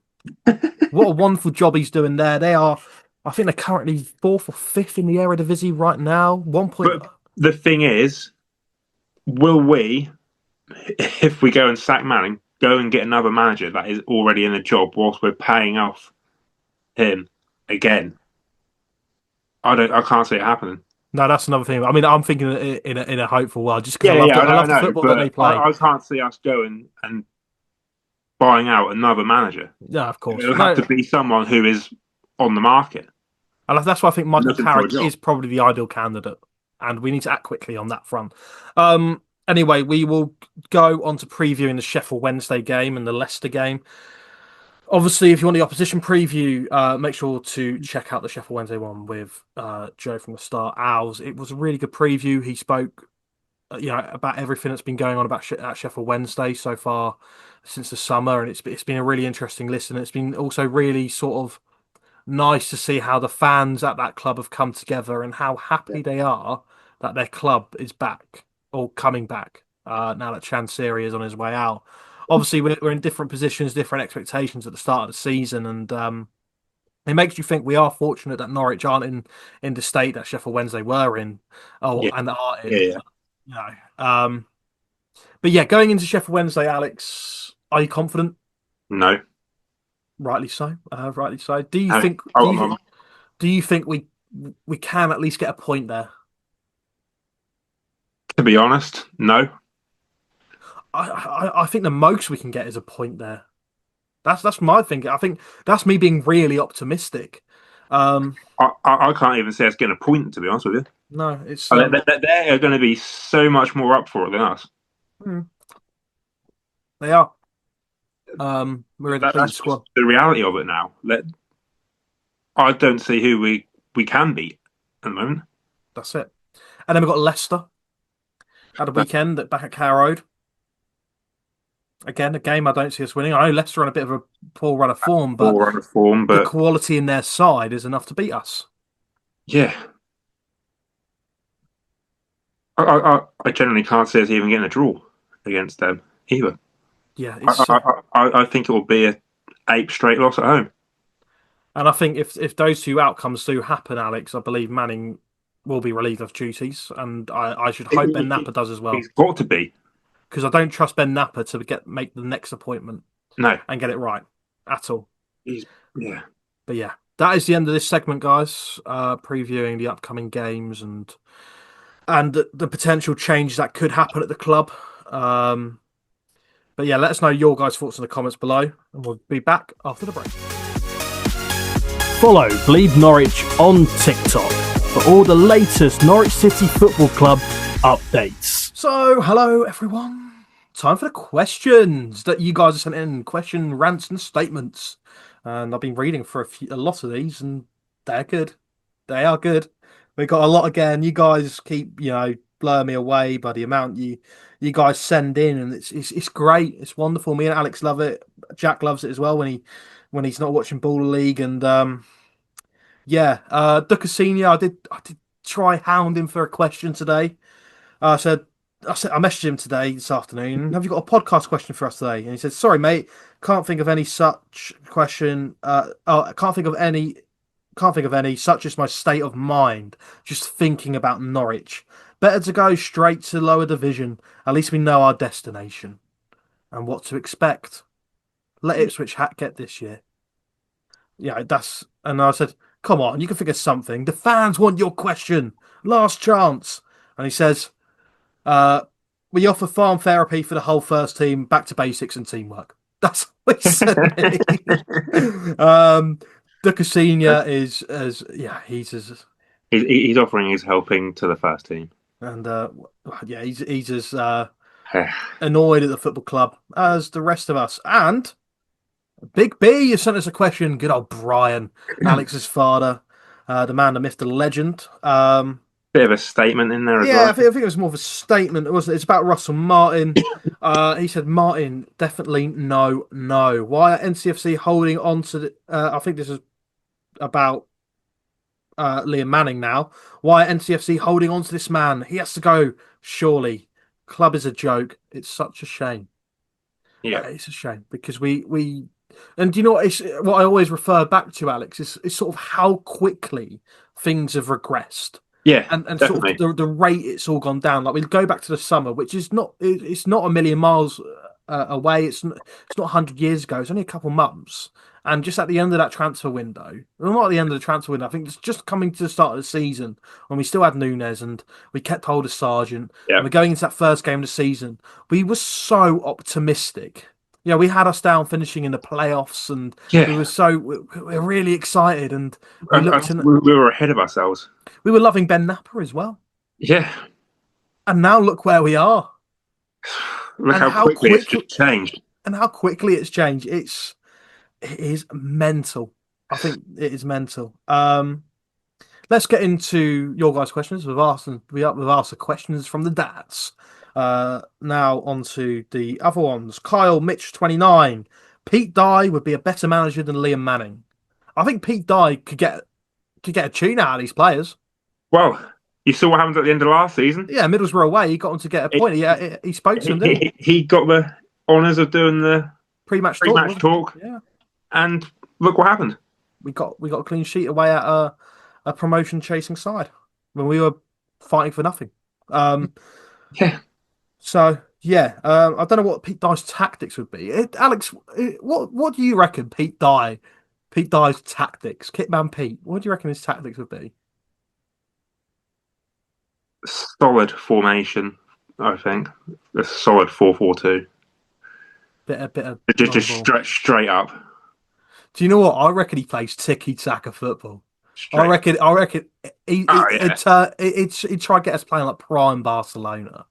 What a wonderful job he's doing there. I think they're currently 4th or 5th in the Eredivisie right now. 1 point. But the thing is, will we, if we go and sack Manning, go and get another manager that is already in a job whilst we're paying off him again? I can't see it happening. No, that's another thing. I mean, I'm thinking in a hopeful world, just because I love the football that they play. I can't see us going and buying out another manager. Yeah, of course. It'll have to be someone who is on the market. And that's why I think Michael Carrick is probably the ideal candidate, and we need to act quickly on that front. Anyway, we will go on to previewing the Sheffield Wednesday game and the Leicester game. Obviously, if you want the opposition preview, make sure to check out the Sheffield Wednesday one with Joe from the Star Owls. It was a really good preview. He spoke, about everything that's been going on about at Sheffield Wednesday so far since the summer, and it's been a really interesting listen. It's been also really sort of nice to see how the fans at that club have come together and how happy they are that their club is back or coming back now that Chansiri is on his way out. Obviously, we're in different positions, different expectations at the start of the season, and it makes you think we are fortunate that Norwich aren't in the state that Sheffield Wednesday were in, Yeah, and are in. yeah. You know, but yeah, going into Sheffield Wednesday, Alex, are you confident? No. Rightly so. Rightly so. Do you No. think? Do you think we can at least get a point there? To be honest, no. I think the most we can get is a point there. That's my thinking. I think that's me being really optimistic. I can't even say it's getting a point, to be honest with you. No, it's They're going to be so much more up for it than us. they are. We're a depleted That's squad. the reality of it now. I don't see who we can beat at the moment. That's it. And then we've got Leicester at the weekend back at Carrow Road. Again, a game I don't see us winning. I know Leicester on a bit of a poor run of form, but the quality in their side is enough to beat us. Yeah. I generally can't see us even getting a draw against them either. Yeah, I think it will be a 8 straight loss at home. And I think if those two outcomes do happen, Alex, I believe Manning will be relieved of duties, and I should hope Ben Napper does as well. He's got to be, because I don't trust Ben Napper to make the next appointment. No, and get it right at all. Yeah. But yeah, that is the end of this segment, guys. Previewing the upcoming games and the potential change that could happen at the club. But yeah, let us know your guys' thoughts in the comments below, and we'll be back after the break. Follow Bleed Norwich on TikTok for all the latest Norwich City Football Club updates. So, hello everyone. Time for the questions that you guys have sent in. Question rants and statements. And I've been reading for a lot of these, and they're good. They are good. We got a lot again. You guys keep, blowing me away by the amount you guys send in, and it's great. It's wonderful. Me and Alex love it. Jack loves it as well when he's not watching Baller League. And Doeke Senior, I did try hound him for a question today. I messaged him this afternoon. Have you got a podcast question for us today? And he said, "Sorry, mate, can't think of any such question. Can't think of any. Such as my state of mind. Just thinking about Norwich. Better to go straight to lower division. At least we know our destination and what to expect. Let Ipswich Hat get this year." Yeah, and I said, "Come on, you can think of something. The fans want your question. Last chance." And he says, "We offer farm therapy for the whole first team, back to basics and teamwork." That's what he said. Doeke Senior he's offering his helping to the first team, and he's as annoyed at the football club as the rest of us. And Big B, you sent us a question. Good old Brian, Alex's father, the man, the myth, the legend. Bit of a statement in there as well. Yeah, I think it was more of a statement. It's about Russell Martin. He said, "Martin, definitely no. Why are NCFC holding on to the... I think this is about Liam Manning now. Why are NCFC holding on to this man? He has to go, surely. Club is a joke. It's such a shame." Yeah. It's a shame because we... And do you know what? It's what I always refer back to, Alex, is sort of how quickly things have regressed. Yeah, and sort of the rate it's all gone down. Like we go back to the summer, which is not a million miles away. It's not 100 years ago. It's only a couple months. And just at the end of that transfer window, well, not at the end of the transfer window, I think it's just coming to the start of the season when we still had Nunes and we kept hold of Sargent. Yeah. And we're going into that first game of the season. We were so optimistic. Yeah, we had us down finishing in the playoffs, and we're really excited. And we were ahead of ourselves. We were loving Ben Napper as well. Yeah. And now look where we are. Look how quickly it's just changed. And how quickly it's changed. It is mental. I think it is mental. Let's get into your guys' questions. We've asked the questions from the dads. Now on to the other ones. Kyle Mitch 29. Pete Dye would be a better manager than Liam Manning. I think Pete Dye could get a tune out of these players. Well, you saw what happened at the end of last season. Yeah, Middlesbrough away, he got them to get a point. He spoke to them, didn't he? He got the honours of doing the Pre-match talk. pre-match talk, Yeah, and look what happened. we got a clean sheet away at a promotion chasing side when we were fighting for nothing. Yeah. So yeah, I don't know what Pete Dye's tactics would be. Alex, what do you reckon Pete Dye's tactics, Kitman Pete? What do you reckon his tactics would be? Solid formation, I think. A solid 4-4-2. Bit of Just volleyball. straight up. Do you know what? I reckon he plays tiki-taka football. Straight. I reckon he'd try and get us playing like prime Barcelona.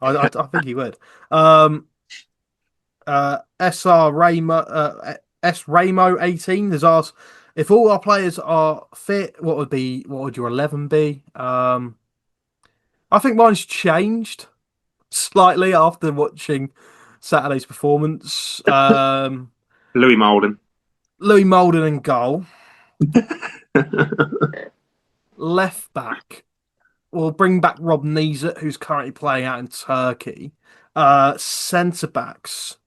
I think he would. SR Ramo S Ramo 18 has asked if all our players are fit. What would your 11 be? I think mine's changed slightly after watching Saturday's performance. Louis Molden. Louis Molden in goal. Left back. We'll bring back Rob Niezet, who's currently playing out in Turkey. Centre backs.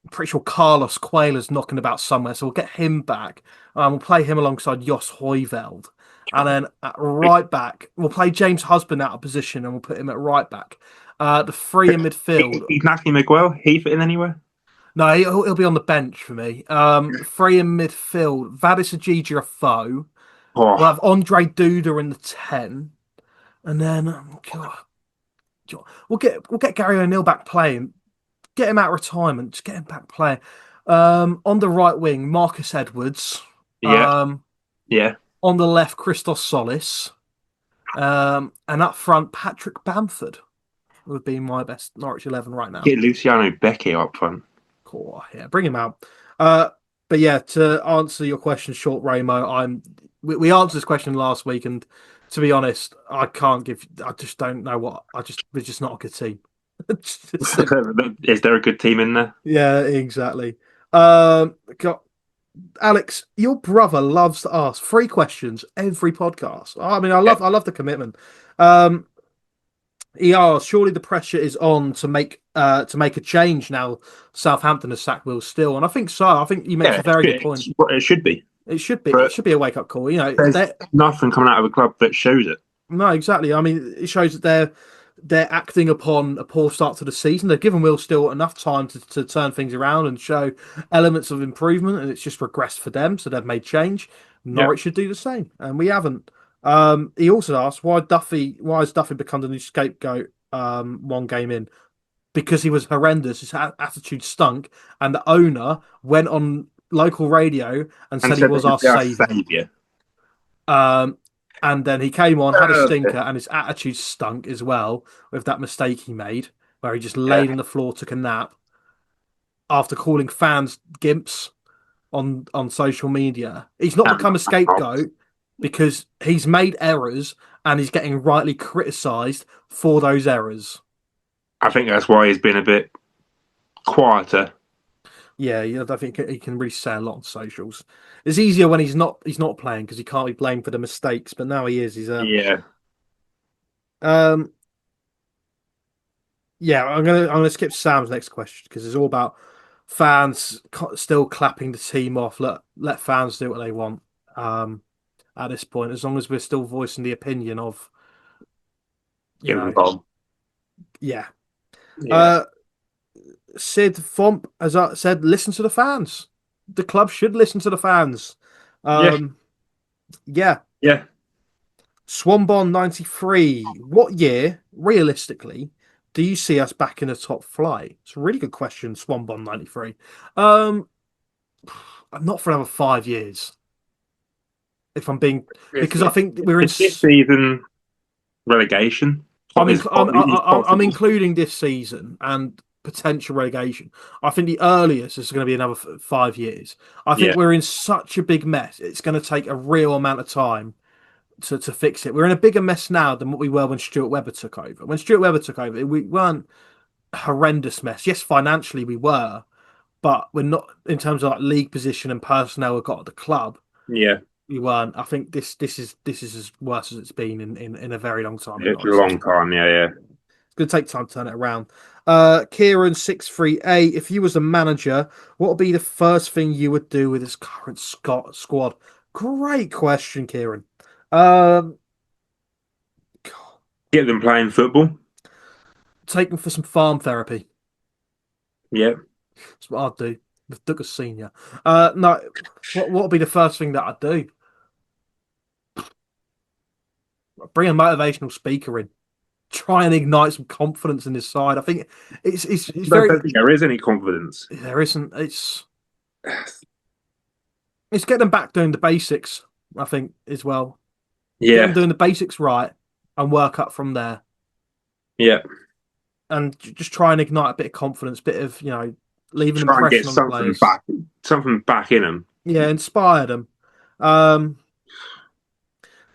I'm pretty sure Carlos Cuela's knocking about somewhere, so we'll get him back. We'll play him alongside Jos Højveld. And then at right back, we'll play James Husband out of position and we'll put him at right back. The three in midfield. Ignacy Miguel, he fit in anywhere? No, he'll be on the bench for me. Three in midfield. Vadis Ajija Foe. Oh. We'll have Andre Duda in the 10. And then we'll get Gary O'Neill back playing. Get him out of retirement. Just get him back playing. On the right wing, Marcus Edwards. Yeah. On the left, Christos Solis. And up front, Patrick Bamford would be my best Norwich 11 right now. Get Luciano Becky up front. Cool. Yeah, bring him out. But yeah, to answer your question, short Ramo, we answered this question last week, and to be honest, I just don't know we're just not a good team. Is there a good team in there? Yeah, exactly. Alex, your brother loves to ask 3 questions every podcast. I mean, I love the commitment. He asked, surely the pressure is on to make a change now. Southampton has sacked Will Still, and I think so. I think you make a very good point. It should be. It should be a wake up call. You know, there's nothing coming out of a club that shows it. No, exactly. I mean, it shows that they're acting upon a poor start to the season. They've given Will Still enough time to turn things around and show elements of improvement, and it's just regressed for them. So they've made change. Norwich should do the same, and we haven't. He also asked why has Duffy become the new scapegoat one game in? Because he was horrendous. His attitude stunk, and the owner went on local radio and said he was our saviour. And then he came on, had a stinker, and his attitude stunk as well with that mistake he made, where he just laid on the floor, took a nap, after calling fans gimps on social media. He's not become a scapegoat because he's made errors and he's getting rightly criticised for those errors. I think that's why he's been a bit quieter. Yeah, I don't think he can really say a lot on socials. It's easier when he's not playing because he can't be blamed for the mistakes. But now he is. Yeah. I'm gonna skip Sam's next question because it's all about fans still clapping the team off. Let fans do what they want. At this point, as long as we're still voicing the opinion of, yeah. Sid Fomp has said, listen to the fans. The club should listen to the fans. Yeah. Swanbon 93. What year, realistically, do you see us back in the top flight? It's a really good question, Swanbon 93. Not for another 5 years. If I'm being, because I think we're in this season relegation. I'm including this season and potential relegation. I think the earliest is going to be another 5 years. I think we're in such a big mess. It's going to take a real amount of time to fix it. We're in a bigger mess now than what we were when Stuart Webber took over. When Stuart Webber took over, we weren't a horrendous mess. Yes, financially we were, but we're not in terms of like league position and personnel we've got at the club. Yeah, We weren't. I think this is as worse as it's been in a very long time. it's a long time. Yeah. It's going to take time to turn it around. Kieran 638. If you was a manager, what would be the first thing you would do with this current squad? Great question, Kieran. God, Get them playing football. take them for some farm therapy. Yeah. That's what I'd do with Douglas Senior. No, what would be the first thing that I'd do? Bring a motivational speaker in. Try and ignite some confidence in his side. I think it's I very. don't think there is any confidence. There isn't. It's getting them back doing the basics. I think as well. Get them Yeah. doing the basics right and work up from there. Yeah. And just try and ignite a bit of confidence, bit of leave an Try and get impression on the players. something back in them. Yeah, inspire them.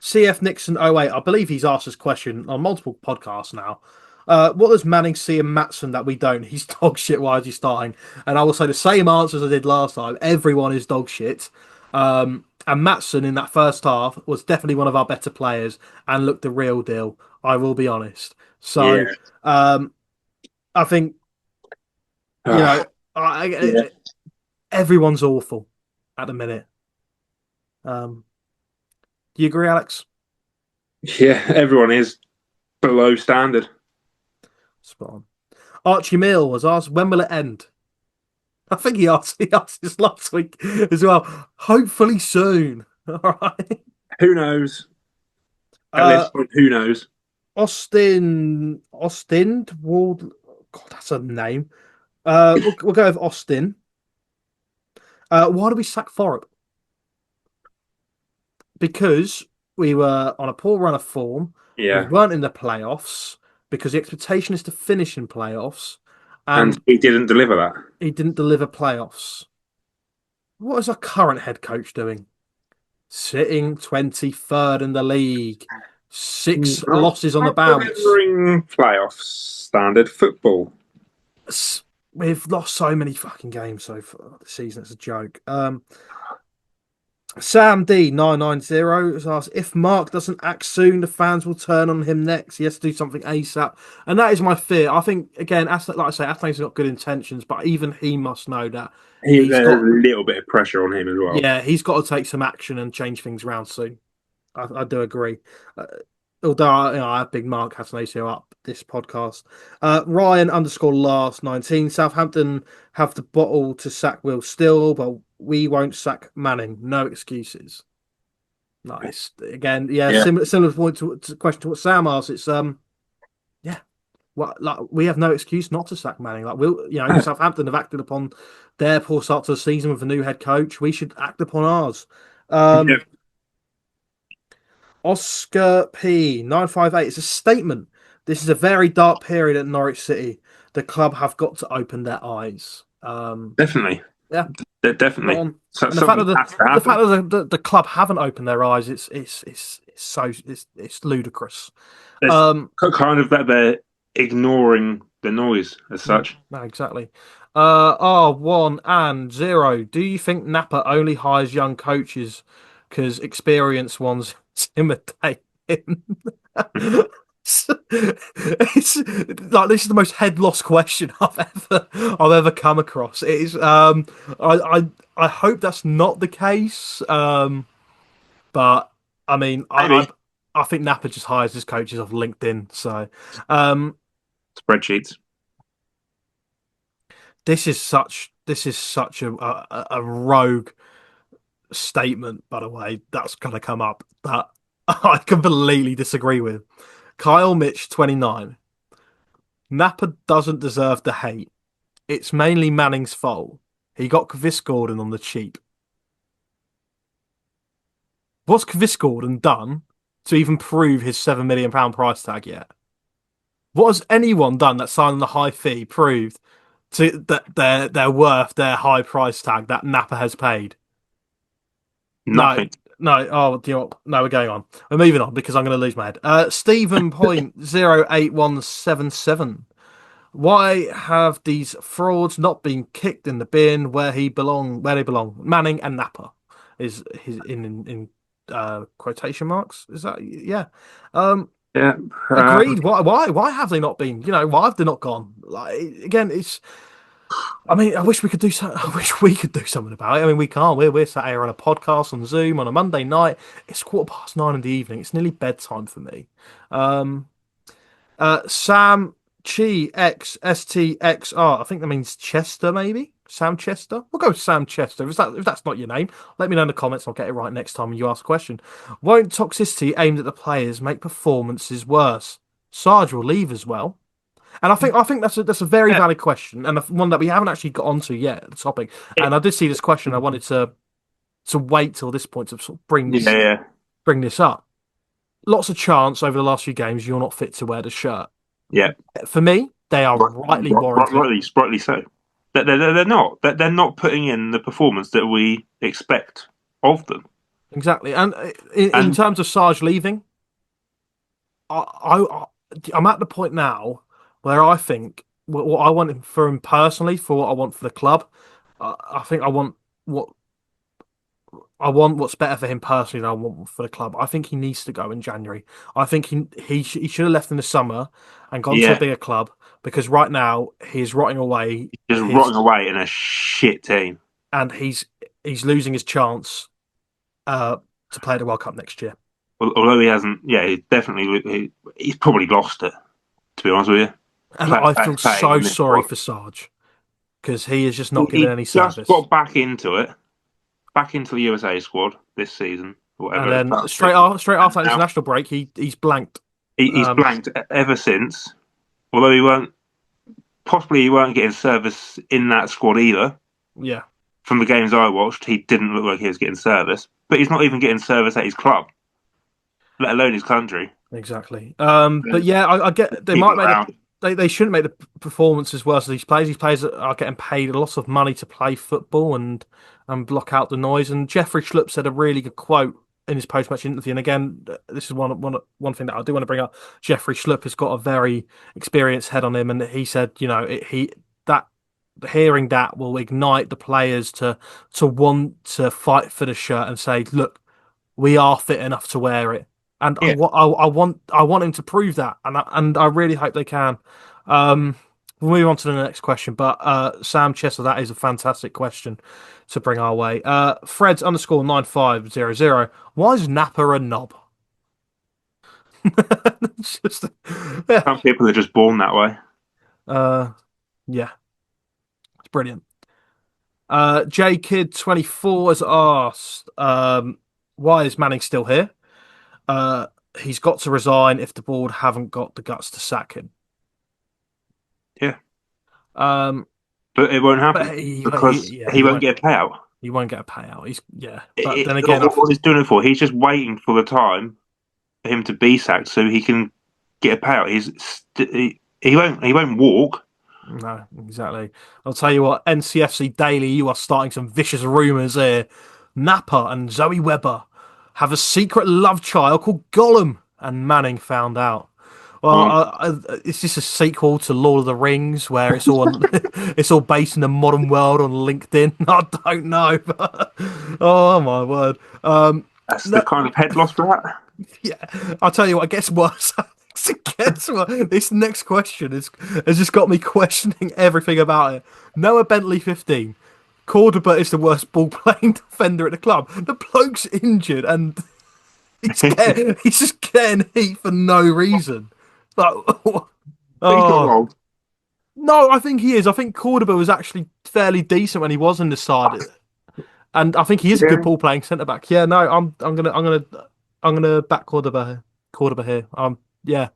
CF Nixon 08, I believe he's asked this question on multiple podcasts now. What does Manning see in Maatson that we don't? He's dog shit. Why is he starting? And I will say the same answer as I did last time. Everyone is dog shit. And Maatson in that first half was definitely one of our better players and looked the real deal. I will be honest. So Yeah. I think Yeah. everyone's awful at the minute. Do you agree, Alex? Yeah. Everyone is below standard. Spot on. Archie Mill was asked, when will it end? I think he asked this last week as well. Hopefully soon. All right. Who knows? At this point, who knows? Austin Ward. God, that's a name. We'll go with Austin. Why do we sack Forup? Because we were on a poor run of form. Yeah. We weren't in the playoffs because the expectation is to finish in playoffs. And he didn't deliver that. He didn't deliver playoffs. What is our current head coach doing? Sitting 23rd in the league. 6 losses on the bounce. Delivering playoffs standard football. We've lost so many fucking games so far this season. It's a joke. Sam D 990 has asked, if Mark doesn't act soon, the fans will turn on him next. He has to do something ASAP, and that is my fear. I think again, like I say, Attanasio got good intentions, but even he must know that There's a little bit of pressure on him as well. Yeah, he's got to take some action and change things around soon. I do agree. Although I have big Mark Attanasio up this podcast. Ryan _last 19. Southampton have the bottle to sack Will Still, but we won't sack Manning. No excuses. Nice. Again, yeah. Similar point to the question to what Sam asked. It's we have no excuse not to sack Manning. Southampton have acted upon their poor start to the season with a new head coach. We should act upon ours. Oscar P 958. It's a statement. This is a very dark period at Norwich City. The club have got to open their eyes. Definitely. Yeah, definitely. So the fact that the club haven't opened their eyes, it's ludicrous. Kind of that they're ignoring the noise as such. No, exactly. R1 and 0. Do you think Napa only hires young coaches because experienced ones intimidate him? It's like this is the most head loss question I've ever come across. It is. I hope that's not the case. But I mean, I think Napa just hires his coaches off LinkedIn. So, spreadsheets. This is such a rogue statement, by the way, that's going to come up that I completely disagree with. Kyle Mitch 29. Napa doesn't deserve the hate. It's mainly Manning's fault. He got Kvis Gordon on the cheap. What's Kvis Gordon done to even prove his £7 million price tag yet? What has anyone done that signed on the high fee proved that they're worth their high price tag that Napa has paid? Nothing. No. Oh, do you know what? No, we're going on. We're moving on because I'm going to lose my head. Stephen Point 08177. Why have these frauds not been kicked in the bin where they belong? Manning and Napa. is his in quotation marks. Is that yeah? Um, Yeah. Agreed. Why have they not been? Why have they not gone? Like again, it's. I mean, I wish we could do so. I wish we could do something about it. I mean, we can't. We're sat here on a podcast on Zoom on a Monday night. It's 9:15 in the evening. It's nearly bedtime for me. Um, Sam Chi X STXR. I think that means Chester, maybe Sam Chester. We'll go with Sam Chester. If that's not your name, let me know in the comments. I'll get it right next time you ask a question. Won't toxicity aimed at the players make performances worse? Sarge will leave as well. And I think that's a very valid question, and one that we haven't actually got onto yet, the topic. And I did see this question. I wanted to wait till this point to sort of bring this up. Lots of chance over the last few games you're not fit to wear the shirt. Yeah. For me, they are rightly warranted. Rightly so. They're not. They're not putting in the performance that we expect of them. Exactly. And in terms of Sarge leaving, I'm at the point now where I think what I want for him personally, for what I want for the club, I think I want what's better for him personally than I want for the club. I think he needs to go in January. I think he should have left in the summer and gone to a bigger club, because right now he's rotting away. Rotting away in a shit team, and he's losing his chance to play at the World Cup next year. Although he hasn't, he's probably lost it. To be honest with you, and I feel so sorry for Sarge, because he is just not giving any service. He just got back into the USA squad this season, whatever. And then straight after that international break, he's blanked. He's blanked ever since. Although he weren't getting service in that squad either. Yeah. From the games I watched, he didn't look like he was getting service. But he's not even getting service at his club, let alone his country. Exactly. But yeah, I get they might make they shouldn't make the performances worse of these players. These players are getting paid a lot of money to play football and block out the noise. And Jeffrey Schlupp said a really good quote in his post-match interview. And again, this is one thing that I do want to bring up. Jeffrey Schlupp has got a very experienced head on him, and he said, hearing that will ignite the players to want to fight for the shirt and say, look, we are fit enough to wear it. And I want him to prove that, and I really hope they can. We'll move on to the next question, but Sam Chester, that is a fantastic question to bring our way. Freds _9500. Why is Napper a knob? Some people are just born that way. Yeah, it's brilliant. J Kid 24 has asked, why is Manning still here? He's got to resign if the board haven't got the guts to sack him. Yeah. But it won't happen because he won't get a payout. He won't get a payout. But then again, what he's doing it for? He's just waiting for the time for him to be sacked so he can get a payout. He won't walk. No, exactly. I'll tell you what, NCFC Daily, you are starting some vicious rumours here. Napper and Zoe Webber have a secret love child called Gollum, and Manning found out. Well, is this a sequel to Lord of the Rings where it's all it's all based in the modern world on LinkedIn? I don't know. But, oh my word! That's the kind of head loss for that. Yeah, I'll tell you what. It gets worse. It gets worse. This next question has just got me questioning everything about it. Noah Bentley 15. Cordoba is the worst ball-playing defender at the club. The bloke's injured and he's just getting heat for no reason. Like, no, I think he is. I think Cordoba was actually fairly decent when he was in the side, and I think he is a good ball-playing centre back. Yeah, no, I'm gonna back Cordoba here. Yeah,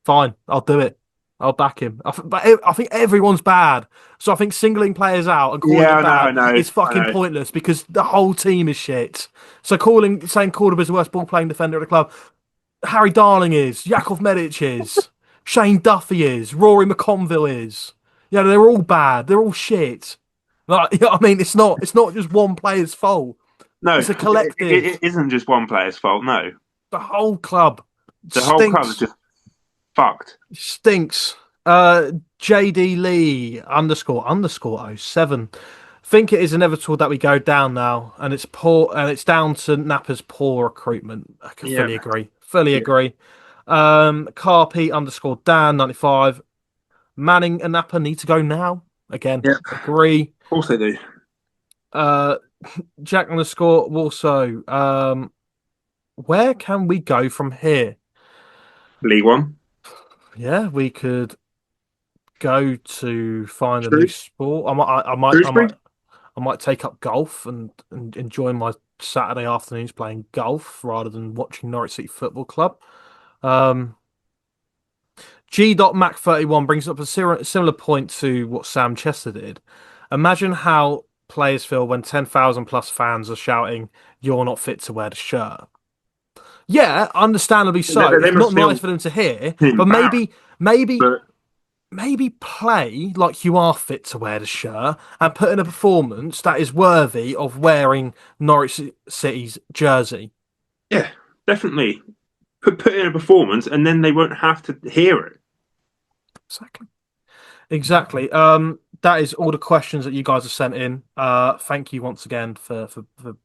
fine, I'll do it. I'll back him. But I think everyone's bad. So I think singling players out and calling them bad is fucking pointless because the whole team is shit. So saying Cordoba's the worst ball-playing defender at the club, Harry Darling is, Jakov Medic is, Shane Duffy is, Rory McConville is. Yeah, they're all bad. They're all shit. Like, you know what I mean? It's not just one player's fault. No, it's a collective. It isn't just one player's fault. No, the whole club. The whole club is just fucked. Stinks. JD Lee __07 think it is inevitable that we go down now, and it's poor, and it's down to Nappa's poor recruitment. I can fully agree. Fully agree. Carp underscore Dan 95. Manning and Nappa need to go now. Again, agree. Of course they do. Jack underscore also. Where can we go from here? League One. Yeah, we could go to find a new sport. I might take up golf and enjoy my Saturday afternoons playing golf rather than watching Norwich City Football Club. G.Mac31 brings up a similar point to what Sam Chester did. Imagine how players feel when 10,000 plus fans are shouting, "You're not fit to wear the shirt." Yeah, understandably so. It's not nice for them to hear, but maybe play like you are fit to wear the shirt and put in a performance that is worthy of wearing Norwich City's jersey. Yeah, definitely. Put in a performance, and then they won't have to hear it. Exactly. That is all the questions that you guys have sent in. Thank you once again for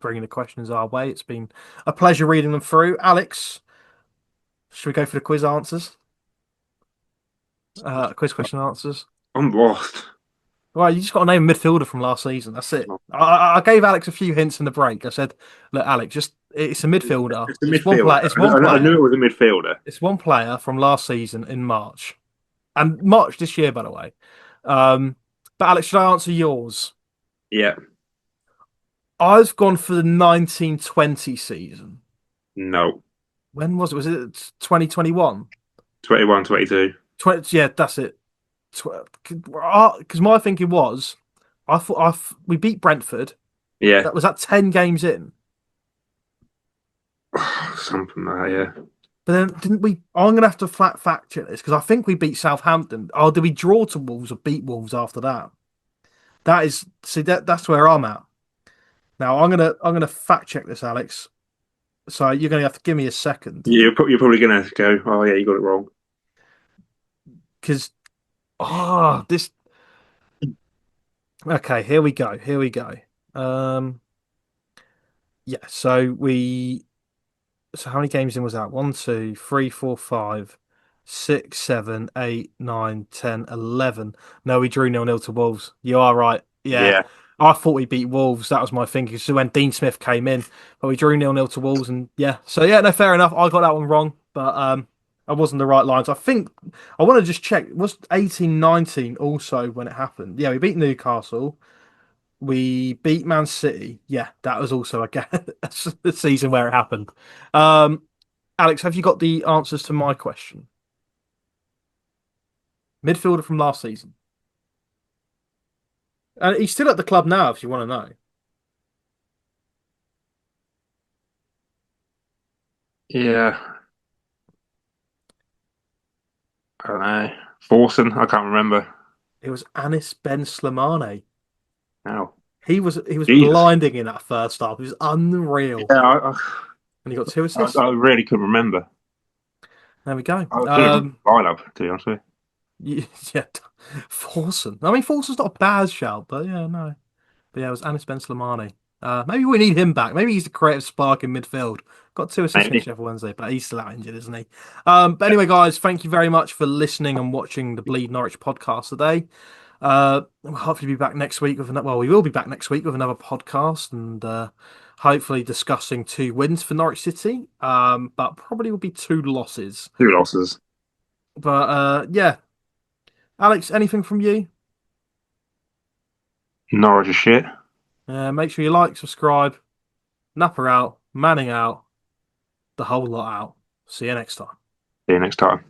bringing the questions our way. It's been a pleasure reading them through. Alex, should we go for the quiz answers? Quiz question answers. I'm lost. Well, you just got to name a midfielder from last season. That's it. I gave Alex a few hints in the break. I said, "Look, Alex, it's a midfielder. It's a midfielder. It's one player. I knew it was a midfielder. It's one player from last season in March, and March this year, by the way." But Alex, should I answer yours? Yeah. I've gone for the 1920 season. No. When was it? Was it 2021? 21, 22. 20, yeah, that's it. Because my thinking was, I thought we beat Brentford. Yeah. That was that 10 games in. Something like that, yeah. But then didn't we? I'm gonna have to fact check this because I think we beat Southampton. Oh, did we draw to Wolves or beat Wolves after that? That's where I'm at. Now I'm gonna fact check this, Alex. So you're gonna have to give me a second. You're probably gonna go, oh yeah, you got it wrong. Because this. Okay, here we go. Yeah. So how many games in was that? 1, 2, 3, 4, 5, 6, 7, 8, 9, 10, 11. No, we drew 0-0 to Wolves. You are right. Yeah. I thought we beat Wolves. That was my thinking. So when Dean Smith came in, but we drew 0-0 to Wolves, and yeah. So yeah, no, fair enough. I got that one wrong, but I wasn't the right lines. I think I want to just check. Was 18-19 also when it happened? Yeah, we beat Newcastle. We beat Man City. Yeah, that was also a season where it happened. Alex, have you got the answers to my question? Midfielder from last season. And he's still at the club now, if you want to know. Yeah. I don't know. Forson, I can't remember. It was Anis Ben Slimane. How? He was blinding in that first half. It was unreal. Yeah, and he got 2 assists. I really couldn't remember. There we go. Lineup, to be honest with you. Yeah, Forson. I mean, Forson's not a bad shout, but yeah, no. But yeah, it was Anis Ben Slimane. Maybe we need him back. Maybe he's the creative spark in midfield. Got 2 assists against Sheffield Wednesday, but he's still out injured, isn't he? But anyway, guys, thank you very much for listening and watching the Bleed Norwich podcast today. We'll hopefully be back next week with we will be back next week with another podcast and hopefully discussing 2 wins for Norwich City. But probably will be 2 losses. 2 losses. But yeah. Alex, anything from you? Norwich is shit. Make sure you like, subscribe. Napper out, Manning out, the whole lot out. See you next time. See you next time.